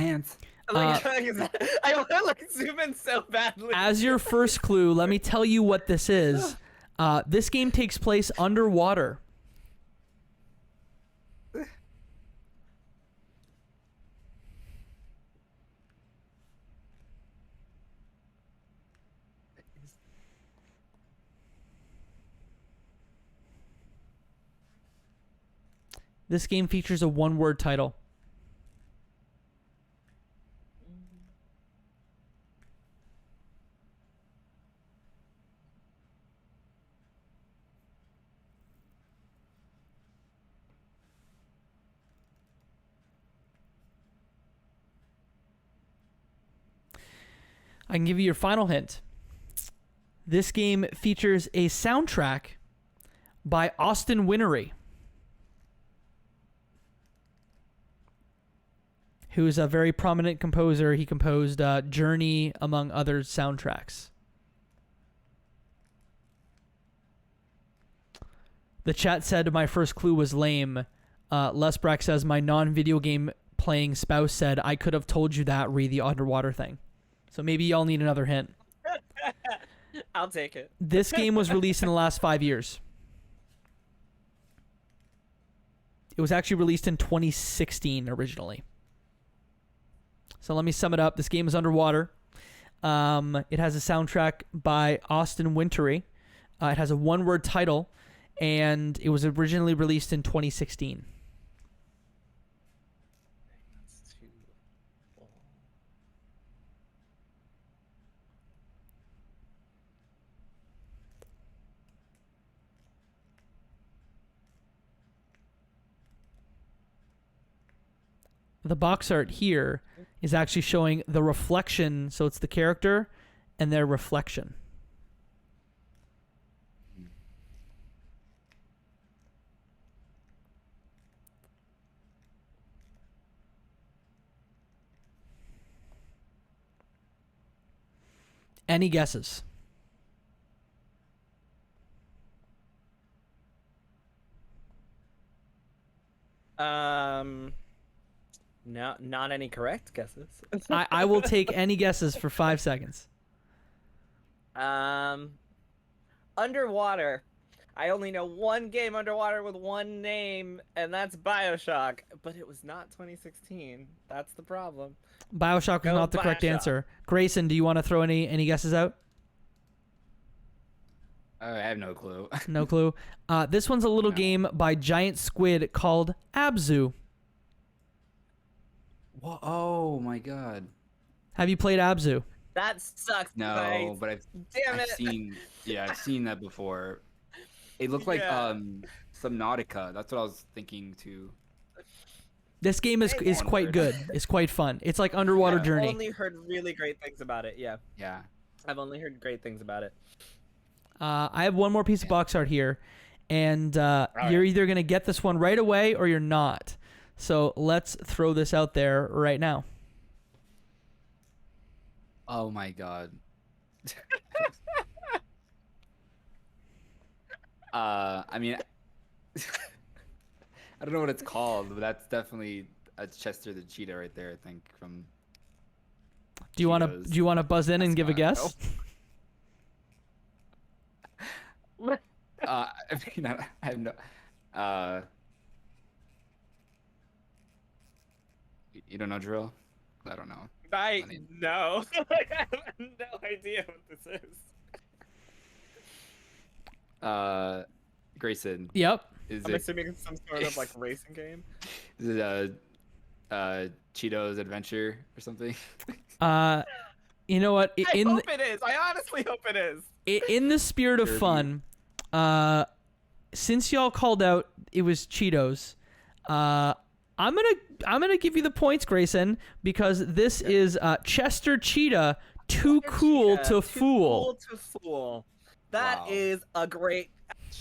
want to like zoom in so badly. As your first clue, let me tell you what this is. This game takes place underwater. This game features a one-word title. I can give you your final hint. This game features a soundtrack by Austin Wintory, who is a very prominent composer. He composed Journey, among other soundtracks. The chat said my first clue was lame. Les Brack says my non-video game playing spouse said I could have told you that re the underwater thing. So maybe y'all need another hint. I'll take it. This game was released in the last 5 years. It was actually released in 2016 originally. So let me sum it up. This game is underwater. It has a soundtrack by Austin Wintory. It has a one-word title, and it was originally released in 2016. That's too long. The box art here is actually showing the reflection, so it's the character and their reflection. Any guesses? No, not any correct guesses. I will take any guesses for 5 seconds. Underwater. I only know one game underwater with one name, and that's BioShock. But it was not 2016. That's the problem. BioShock is not the correct BioShock. answer. Grayson, do you want to throw any guesses out? I have no clue. No clue. This one's a little game by Giant Squid called Abzu. Whoa, oh my god. Have you played Abzu? That sucks. No, guys. but I've Damn it. seen that before. It looked like Subnautica. That's what I was thinking too. This game is quite good. It's quite fun. It's like Underwater Journey. I've only heard really great things about it. Yeah. Yeah. I've only heard great things about it. I have one more piece of box art here, and you're either going to get this one right away or you're not. So let's throw this out there right now. Oh my god. I mean, I don't know what it's called, but that's definitely a Chester the Cheetah right there. I think from. Do you want to buzz in and give a guess? I mean, I have no. You don't know, Jerel? I don't know. No. I have no idea what this is. Grayson. Yep. I'm assuming it's some sort of like racing game. Is it Cheeto's Adventure or something? You know what? I hope it is. I honestly hope it is. In the spirit of fun, since y'all called out it was Cheetos, I'm gonna give you the points, Grayson, because this is Chester Cheetah, Too Cool to Fool. Too Cool to Fool. That is a great.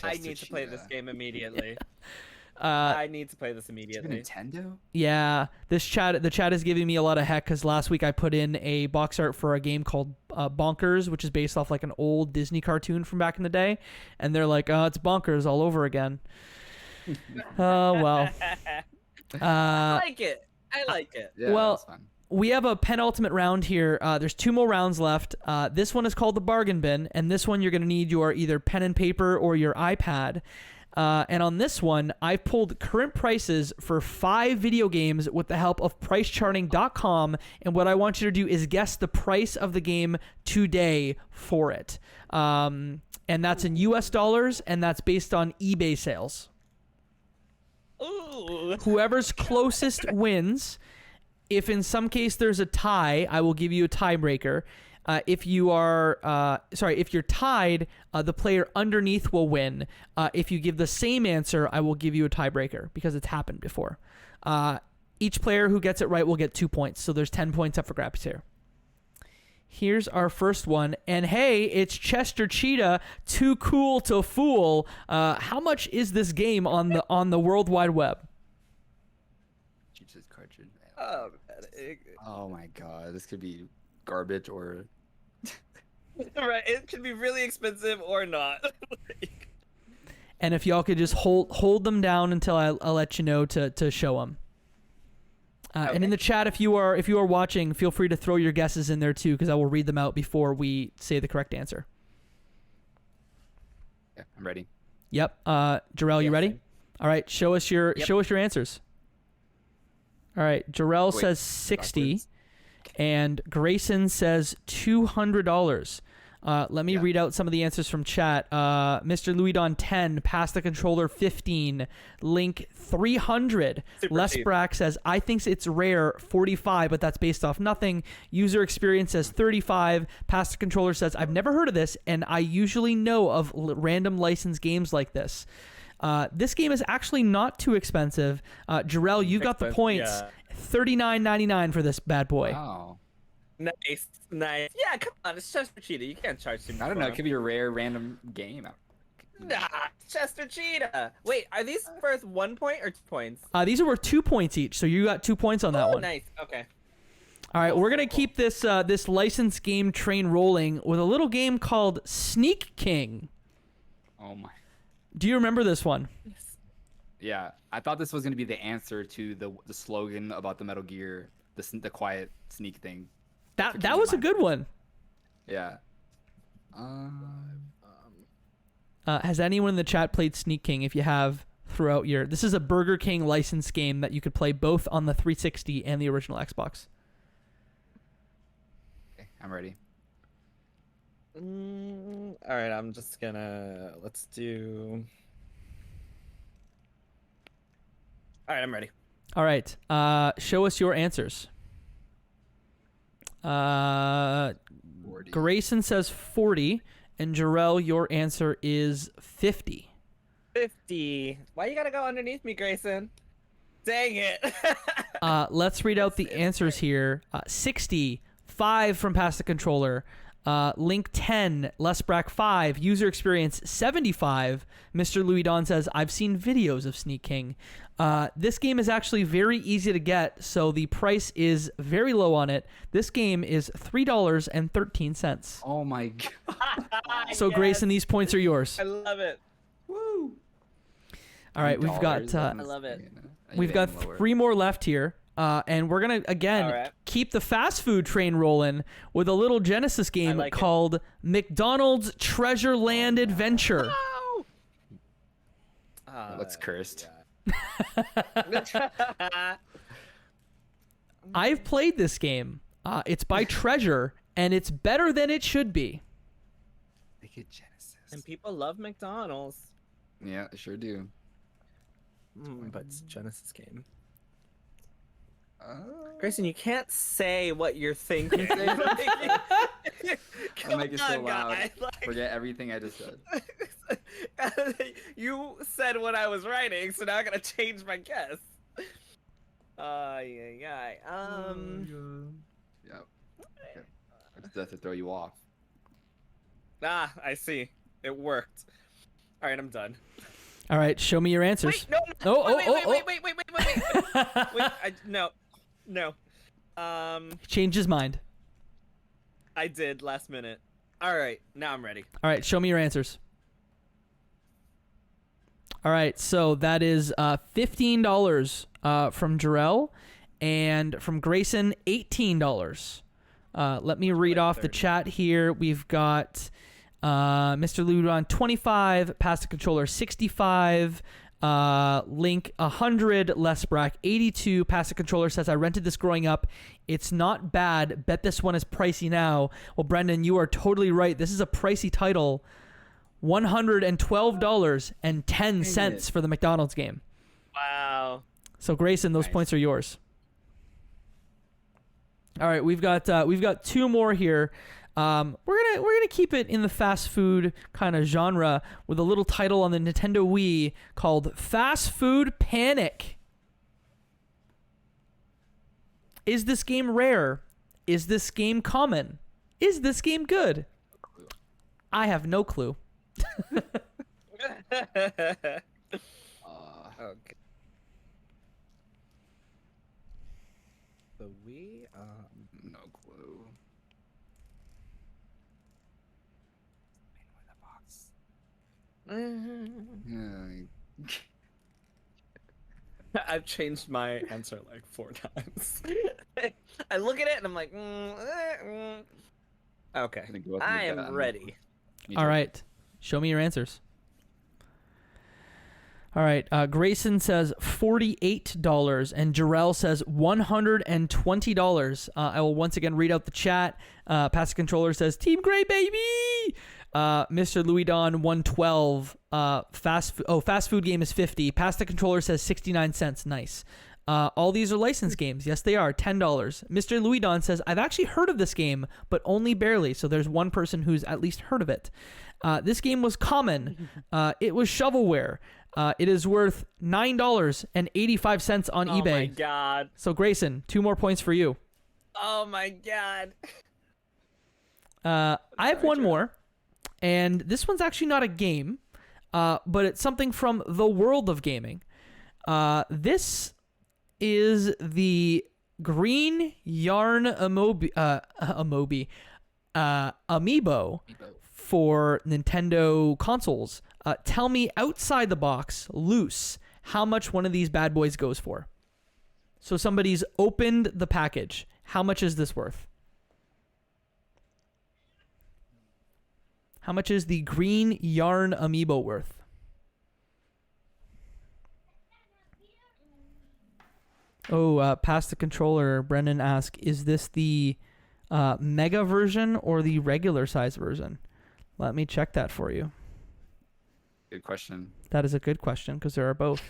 I need to play this game immediately. I need to play this immediately. Nintendo? Yeah, the chat is giving me a lot of heck because last week I put in a box art for a game called Bonkers, which is based off like an old Disney cartoon from back in the day, and they're like, "Oh, it's Bonkers all over again." Oh well. I like it. I like it. Yeah, well, that's fun. We have a penultimate round here. There's 2 more rounds left. This one is called the bargain bin, and this one you're going to need your either pen and paper or your iPad. And on this one, I've pulled current prices for 5 video games with the help of pricecharting.com, and what I want you to do is guess the price of the game today for it. And that's in US dollars, and that's based on eBay sales. Ooh. Whoever's closest wins. If in some case there's a tie, I will give you a tiebreaker. If you're tied, the player underneath will win. If you give the same answer, I will give you a tiebreaker because it's happened before. Each player who gets it right will get 2 points. So there's 10 points up for grabs here. Here's our first one. And hey, it's Chester Cheetah, Too Cool to Fool. How much is this game on the World Wide Web? Jesus cartridge. Oh my god, this could be garbage or. Right, it could be really expensive or not. And if y'all could just hold them down until I'll let you know to show them. Okay. And in the chat, if you are watching, feel free to throw your guesses in there too, because I will read them out before we say the correct answer. Yeah, I'm ready. Yep. Jerel, you ready? All right. Show us your answers. All right. Jerel says 60, backwards. And Grayson says $200. Let me read out some of the answers from chat. Mr. Louis Don 10, pass the controller 15, Link 300. Les Brack says, I think it's rare 45, but that's based off nothing. User experience says 35. Pass the controller says, I've never heard of this, and I usually know of random licensed games like this. This game is actually not too expensive. Jerel, you got the points. Yeah. $39.99 for this bad boy. Wow. Nice. Yeah, come on, it's Chester Cheetah. You can't charge too much. I don't know. It could be a rare random game. Nah, Chester Cheetah. Wait, are these worth 1 point or 2 points? These are worth 2 points each, so you got 2 points on that one. Nice. Okay. All right, we're gonna keep this this licensed game train rolling with a little game called Sneak King. Oh my. Do you remember this one? Yes. Yeah, I thought this was gonna be the answer to the slogan about the Metal Gear, the quiet sneak thing. That was a good one. Yeah. Has anyone in the chat played Sneak King? If you have, throughout your... This is a Burger King licensed game that you could play both on the 360 and the original Xbox. Okay, I'm ready. All right, I'm just gonna... Let's do... All right, I'm ready. All right. Show us your answers. 40. Grayson says 40, and Jerel, your answer is 50. 50. Why you gotta go underneath me, Grayson? Dang it. Let's read out the answers here. 60, 5 from Pass the Controller. Link 10, Lesbrack 5, user experience 75. Mr. Louis Don says, I've seen videos of Sneak King. This game is actually very easy to get, so the price is very low on it. This game is $3.13. Oh my god. So, Yes. Grayson, these points are yours. I love it. Woo. All right, we've got $3 I love it. we've got Anything lower. 3 more left here. And we're going to, again, All right. keep the fast food train rolling with a little Genesis game like it. called McDonald's Treasure Land Adventure. That's cursed. I've played this game. It's by Treasure, and it's better than it should be. Make it Genesis. And people love McDonald's. Yeah, I sure do. But it's a Genesis game. Grayson, you can't say what you're thinking. I'll make it so loud. guy. Like, Forget everything I just said. you said what I was writing, so now I gotta change my guess. Yeah. Yep. Okay. I just have to throw you off. Ah, I see. It worked. All right, I'm done. All right, show me your answers. Wait, no. Wait. No. Changed his mind. I did last minute. All right, now I'm ready. All right, show me your answers. All right, so that is $15 from Jerel, and from Grayson, $18. Let me read off the 30. chat here. We've got Mr. Ludon 25, Pass the Controller 65, Link 100, Lesbrack 82. Pass the Controller says, I rented this growing up. It's not bad. Bet this one is pricey now. Well, Brendan, you are totally right. This is a pricey title. $112.10 for the McDonald's game. Wow. So Grayson, those Nice. points are yours. All right, we've got 2 more here. We're gonna keep it in the fast food kind of genre with a little title on the Nintendo Wii called Fast Food Panic. Is this game rare? Is this game common? Is this game good? I have no clue. Okay. The Wii. No clue. Yeah. I've changed my answer like 4 times. I look at it and I'm like, okay. I think we'll I make that. am ready. Me All too. right, show me your answers. All right, Grayson says $48 and Jerel says $120. I will once again read out the chat. Pass the Controller says Team Gray baby. Mr. Louis Don 112. Fast food game is 50. Pass the Controller says 69 cents. Nice. All these are licensed games. Yes, they are. $10. Mr. Louis Don says, I've actually heard of this game, but only barely. So there's one person who's at least heard of it. This game was common. It was shovelware. It is worth $9.85 on Oh eBay. my god. So Grayson, 2 more points for you. Oh my god. I have one more, and this one's actually not a game, but it's something from the world of gaming. This is the Green Yarn Amiibo for Nintendo consoles. Tell me outside the box, loose, how much one of these bad boys goes for. So somebody's opened the package. How much is this worth? How much is the green yarn amiibo worth? Oh, past the controller, Brendan asked, is this the mega version or the regular size version? Let me check that for you. Good question. That is a good question because there are both.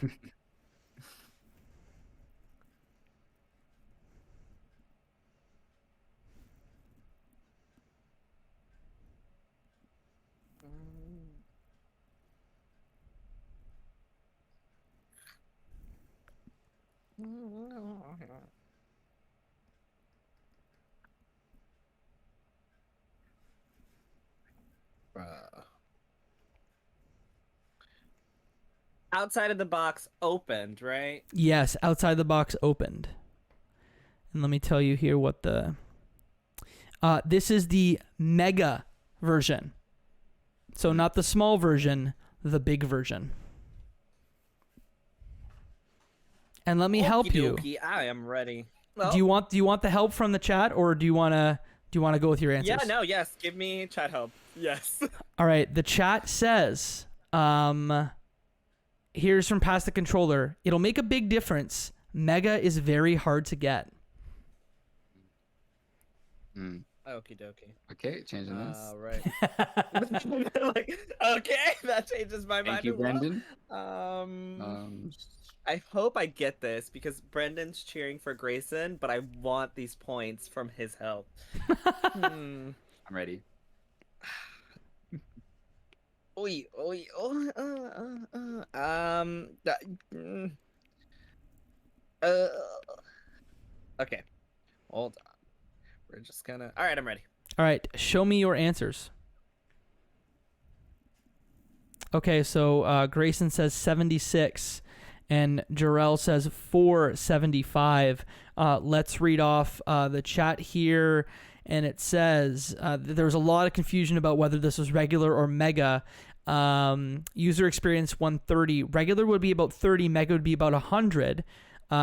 Outside of the box opened, right? Yes, outside the box opened. And let me tell you here what the... this is the mega version. So not the small version, the big version. And let me help you. Okey-dokey, I am ready. Do you want the help from the chat, or do you want to go with your answers? Yeah, no, yes. Give me chat help. Yes. All right, the chat says, here's from Past the Controller. It'll make a big difference. Mega is very hard to get. Okie dokie. Okay, changing this. Right. Okay, that changes my mind. Thank you, Brendan. I hope I get this because Brendan's cheering for Greysun, but I want these points from his help. I'm ready. Okay, hold on. We're just gonna. All right, I'm ready. All right, show me your answers. Okay, so Greysun says 76, and Jerel says 475. Let's read off the chat here, and it says there's a lot of confusion about whether this was regular or mega. User experience 130. Regular would be about 30. Mega would be about 100.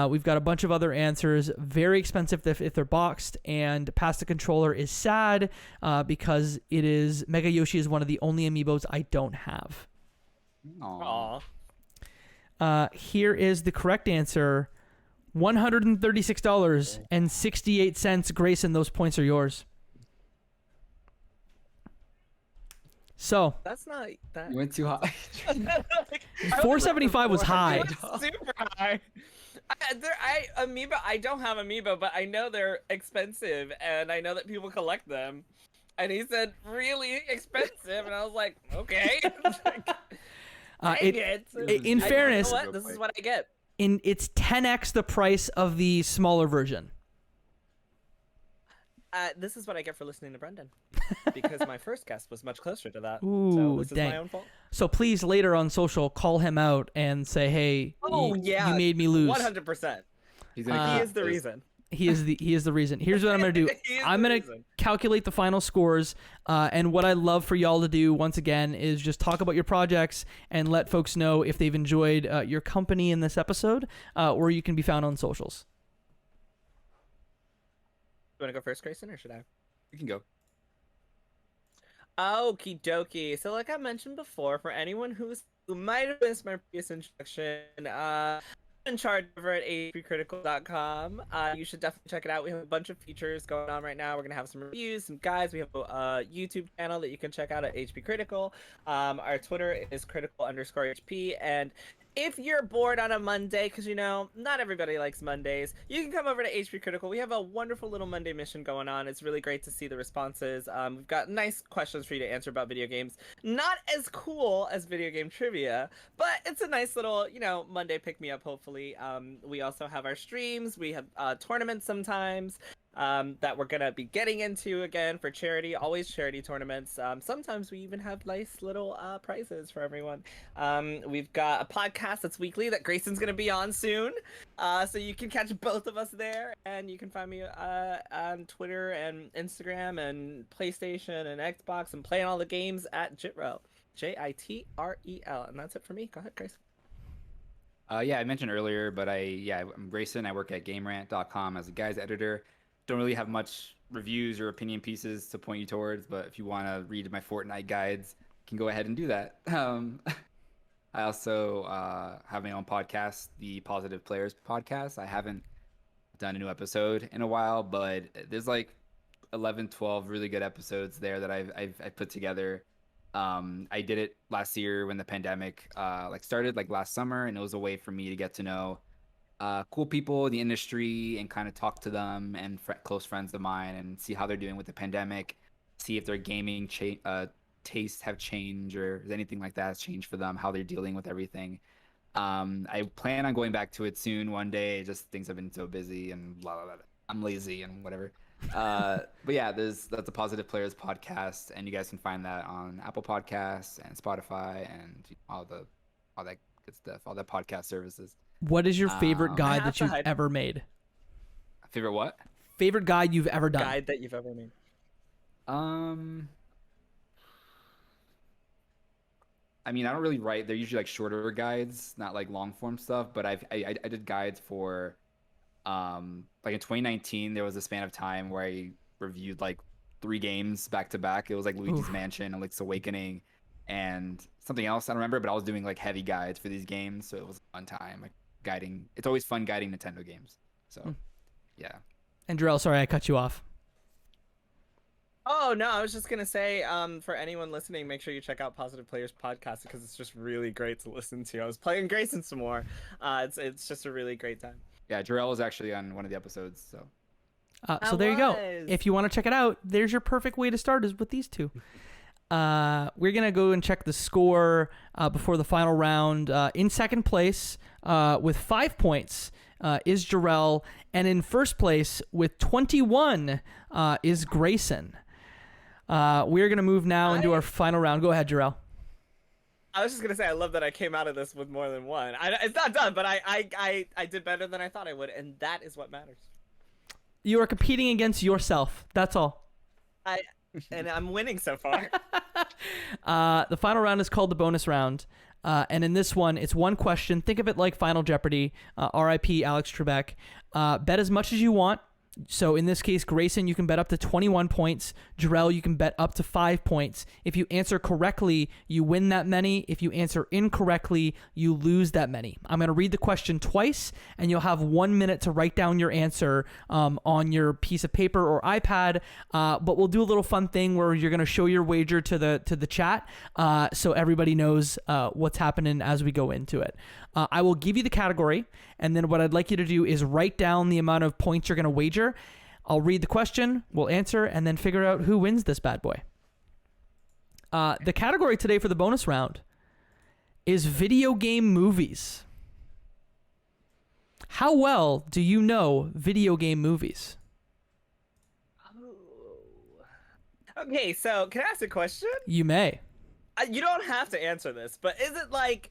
We've got a bunch of other answers. Very expensive if they're boxed, and Past the Controller is sad because it is Mega Yoshi is one of the only amiibos I don't have. Aww. Here is the correct answer: $136.68. Grayson, those points are yours. So That's not that. You went too high. 475 was high. Super high. I don't have amiibo, but I know they're expensive, and I know that people collect them. And he said really expensive, and I was like, okay. In fairness, you know what? This is what I get. It's 10x the price of the smaller version. This is what I get for listening to Brendan, because my first guest was much closer to that. Ooh, so this dang. is my own fault. So please later on social call him out and say, "Hey, you made me lose." 100%. He is the reason. He is the reason. Here's what I'm gonna do. I'm gonna calculate the final scores, and what I love for y'all to do once again is just talk about your projects and let folks know if they've enjoyed your company in this episode, or you can be found on socials. You want to go first, Grayson, or should I? You can go. Okie dokie. So like I mentioned before, for anyone who might have missed my previous introduction, I'm in charge over at hpcritical.com. You should definitely check it out. We have a bunch of features going on right now. We're going to have some reviews, some guides. We have a YouTube channel that you can check out at hpcritical. Our Twitter is critical_hp. And if you're bored on a Monday, because, you know, not everybody likes Mondays, you can come over to HP Critical. We have a wonderful little Monday mission going on. It's really great to see the responses. We've got nice questions for you to answer about video games. Not as cool as video game trivia, but it's a nice little, you know, Monday pick-me-up, hopefully. We also have our streams. We have tournaments sometimes that we're going to be getting into again for charity. Always charity tournaments. Sometimes we even have nice little prizes for everyone. We've got a podcast that's weekly that Grayson's going to be on soon. So you can catch both of us there. And you can find me on Twitter and Instagram and PlayStation and Xbox and playing all the games at Jitrel. Jitrel. And that's it for me. Go ahead, Grayson. Yeah, I mentioned earlier, but I'm Grayson. I work at GameRant.com as a guides editor. Don't really have much reviews or opinion pieces to point you towards, but if you want to read my Fortnite guides, you can go ahead and do that. I also have my own podcast, the Positive Players Podcast. I haven't done a new episode in a while, but there's like 11, 12 really good episodes there that I've put together. I did it last year when the pandemic started like last summer, and it was a way for me to get to know cool people in the industry and kind of talk to them and close friends of mine and see how they're doing with the pandemic, see if their gaming tastes have changed or if anything like that has changed for them, how they're dealing with everything. I plan on going back to it soon one day. Just things have been so busy and blah blah blah. I'm lazy and whatever. But yeah, that's a Positive Players podcast, and you guys can find that on Apple Podcasts and Spotify and all that good stuff, all the podcast services. What is your favorite guide that you've hide- ever made? Favorite what? Favorite guide you've ever done? Guide that you've ever made. I mean, I don't really write. They're usually like shorter guides, not like long form stuff. But I did guides for, like in 2019, there was a span of time where I reviewed like 3 games back to back. It was like Luigi's Mansion and Link's Awakening, and something else I don't remember. But I was doing like heavy guides for these games, so it was a fun time. Like guiding, it's always fun guiding Nintendo games. So, yeah. And Jerel, sorry I cut you off. Oh no, I was just gonna say, for anyone listening, make sure you check out Positive Players Podcast because it's just really great to listen to. I was playing Grayson some more. It's just a really great time. Yeah, Jerel was actually on one of the episodes, so. So there you go. If you want to check it out, there's your perfect way to start is with these two. We're going to go and check the score before the final round. In second place with 5 points is Jerel, and in first place with 21 is Grayson. We're going to move now into our final round. Go ahead, Jerel. I was just gonna say I love that I came out of this with more than one. It's not done, but I did better than I thought I would, and that is what matters. You are competing against yourself. That's all. And I'm winning so far. The final round is called the bonus round. And in this one, it's one question. Think of it like Final Jeopardy. R.I.P. Alex Trebek. Bet as much as you want. So in this case, Grayson, you can bet up to 21 points. Jerel, you can bet up to 5 points. If you answer correctly, you win that many. If you answer incorrectly, you lose that many. I'm going to read the question twice, and you'll have 1 minute to write down your answer on your piece of paper or iPad. But we'll do a little fun thing where you're going to show your wager to the chat so everybody knows what's happening as we go into it. I will give you the category, and then what I'd like you to do is write down the amount of points you're going to wager. I'll read the question, we'll answer, and then figure out who wins this bad boy. The category today for the bonus round is video game movies. How well do you know video game movies? Okay, so can I ask a question? You may. You don't have to answer this, but is it like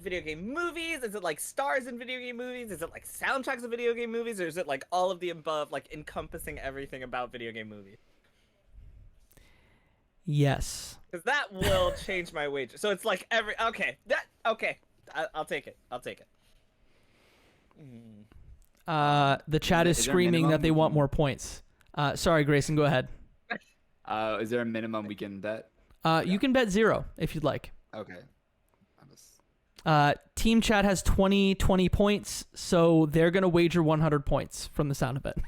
video game movies? Is it like stars in video game movies? Is it like soundtracks of video game movies? Or is it like all of the above, like encompassing everything about video game movies? Yes. Because that will change my wager. So it's like I'll take it. I'll take it. The chat is screaming that they want more points. Sorry, Grayson, go ahead. Is there a minimum we can bet? You can bet 0 if you'd like. Okay. Team chat has 20 points, so they're going to wager 100 points from the sound of it.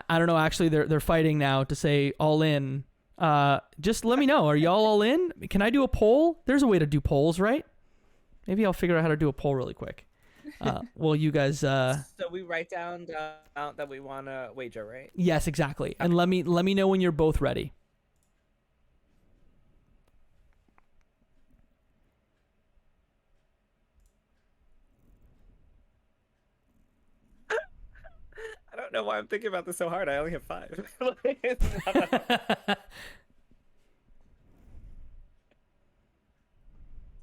I don't know, actually, they're fighting now to say all in. Just let me know. Are y'all all in? Can I do a poll? There's a way to do polls, right? Maybe I'll figure out how to do a poll really quick. Well, you guys... So we write down the amount that we want to wager, right? Yes, exactly. And let me know when you're both ready. I don't know why I'm thinking about this so hard. I only have 5.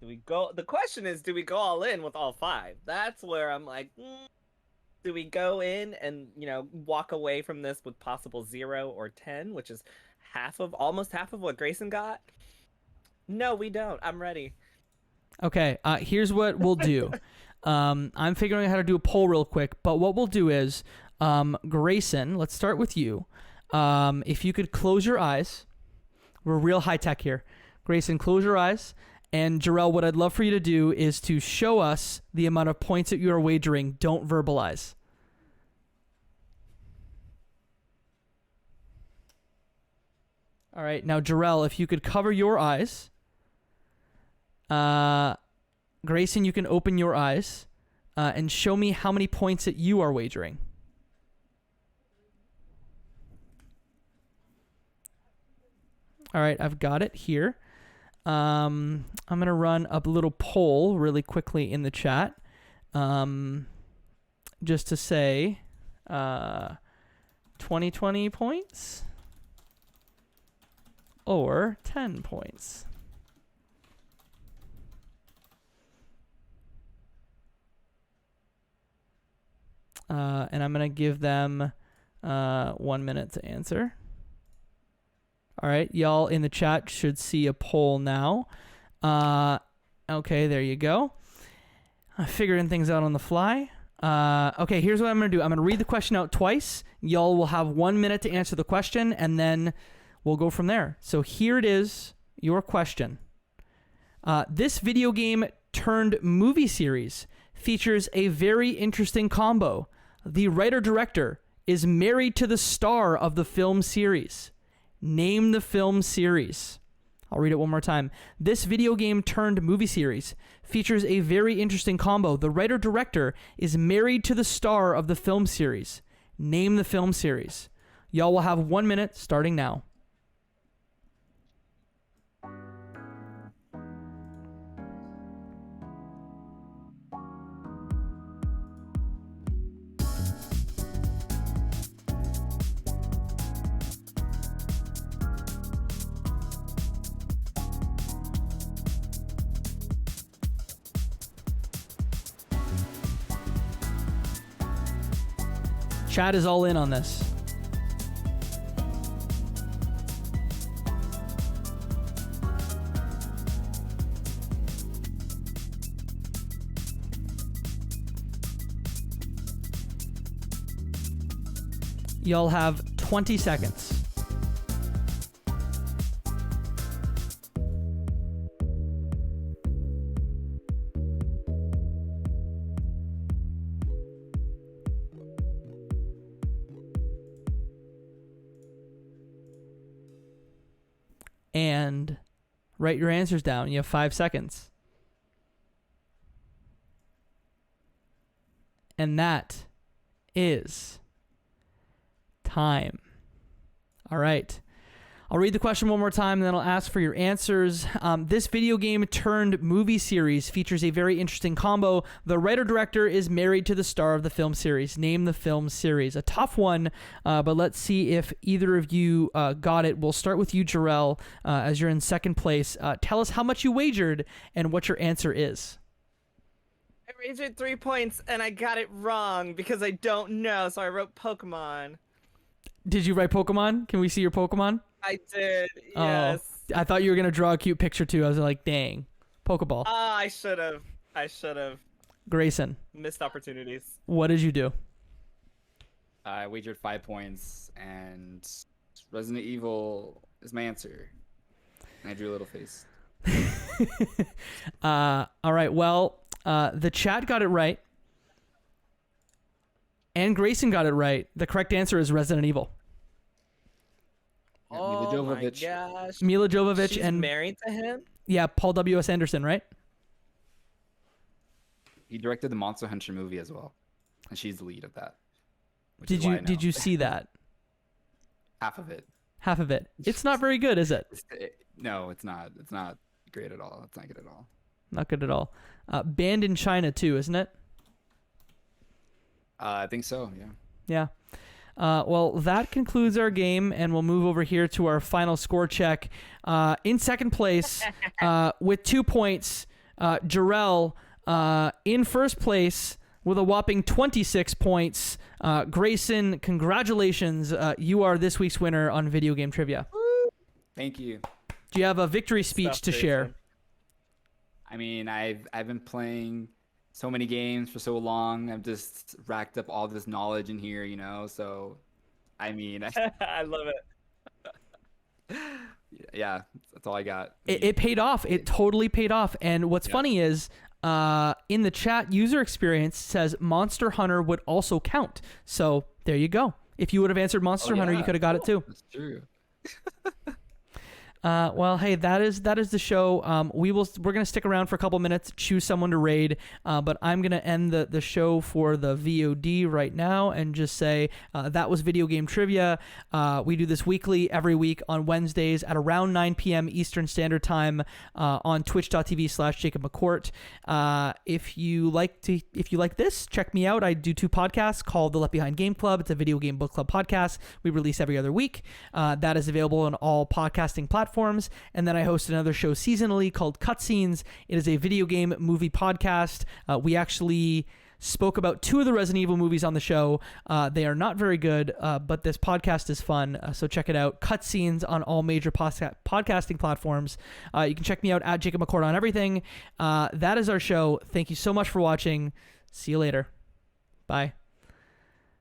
Do we go? The question is, do we go all in with all 5? That's where I'm like, do we go in and walk away from this with possible 0 or 10, which is almost half of what Grayson got? No, we don't. I'm ready. Okay, here's what we'll do. I'm figuring out how to do a poll real quick, but what we'll do is, Greysun, let's start with you. If you could close your eyes. We're real high tech here. Greysun, close your eyes. And Jerel, what I'd love for you to do is to show us the amount of points that you are wagering. Don't verbalize. All right, now Jerel, if you could cover your eyes. Greysun, you can open your eyes and show me how many points that you are wagering. All right, I've got it here. I'm going to run a little poll really quickly in the chat just to say 20 points or 10 points. And I'm going to give them 1 minute to answer. All right, y'all in the chat should see a poll now. Okay, there you go. I'm figuring things out on the fly. Okay, here's what I'm going to do. I'm going to read the question out twice. Y'all will have 1 minute to answer the question, and then we'll go from there. So here it is, your question. This video game turned movie series features a very interesting combo. The writer-director is married to the star of the film series. Name the film series. I'll read it one more time. This video game turned movie series features a very interesting combo. The writer-director is married to the star of the film series. Name the film series. Y'all will have 1 minute starting now. Chat is all in on this. Y'all have 20 seconds. And write your answers down. You have 5 seconds. And that is time. All right. I'll read the question one more time, and then I'll ask for your answers. This video game turned movie series features a very interesting combo. The writer-director is married to the star of the film series. Name the film series. A tough one, but let's see if either of you got it. We'll start with you, Jerel, as you're in second place. Tell us how much you wagered and what your answer is. I wagered 3 points, and I got it wrong because I don't know, so I wrote Pokemon. Did you write Pokemon? Can we see your Pokemon? I did, yes. Oh, I thought you were going to draw a cute picture too. I was like, dang. Pokeball. I should have. Greysun. Missed opportunities. What did you do? I wagered 5 points, and Resident Evil is my answer. And I drew a little face. All right, well, the chat got it right. And Greysun got it right. The correct answer is Resident Evil. Oh my gosh. Mila Jovovich. She's and married to him? Yeah, Paul W.S. Anderson, right? He directed the Monster Hunter movie as well, and she's the lead of that. Did you see that? Half of it. Half of it. It's not very good, is it? No, it's not. It's not great at all. It's not good at all. Not good at all. Banned in China too, isn't it? I think so. Yeah. Yeah. Well, that concludes our game, and we'll move over here to our final score check. In second place, with 2 points, Jerel. In first place with a whopping 26 points. Greysun, congratulations. You are this week's winner on Video Game Trivia. Thank you. Do you have a victory speech to share? I mean, I've been playing so many games for so long. I've just racked up all this knowledge in here, So, I mean, I love it. yeah, that's all I got. It paid off. It totally paid off. And what's funny is, in the chat, user experience says Monster Hunter would also count. So there you go. If you would have answered Monster Hunter, you could have got it too. That's true. Well, hey, that is the show. We're gonna stick around for a couple minutes, choose someone to raid, but I'm gonna end the show for the VOD right now and just say that was Video Game Trivia. We do this weekly, every week on Wednesdays at around 9 p.m. Eastern Standard Time on twitch.tv/JacobMcCourt. If you like this, check me out. I do 2 podcasts called The Left Behind Game Club. It's a video game book club podcast. We release every other week. That is available on all podcasting platforms. And then I host another show seasonally called Cutscenes. It is a video game movie podcast. We actually spoke about 2 of the Resident Evil movies on the show. They are not very good, but this podcast is fun. So check it out. Cutscenes on all major podcasting platforms. You can check me out at Jacob McCourt on everything. That is our show. Thank you so much for watching. See you later. Bye.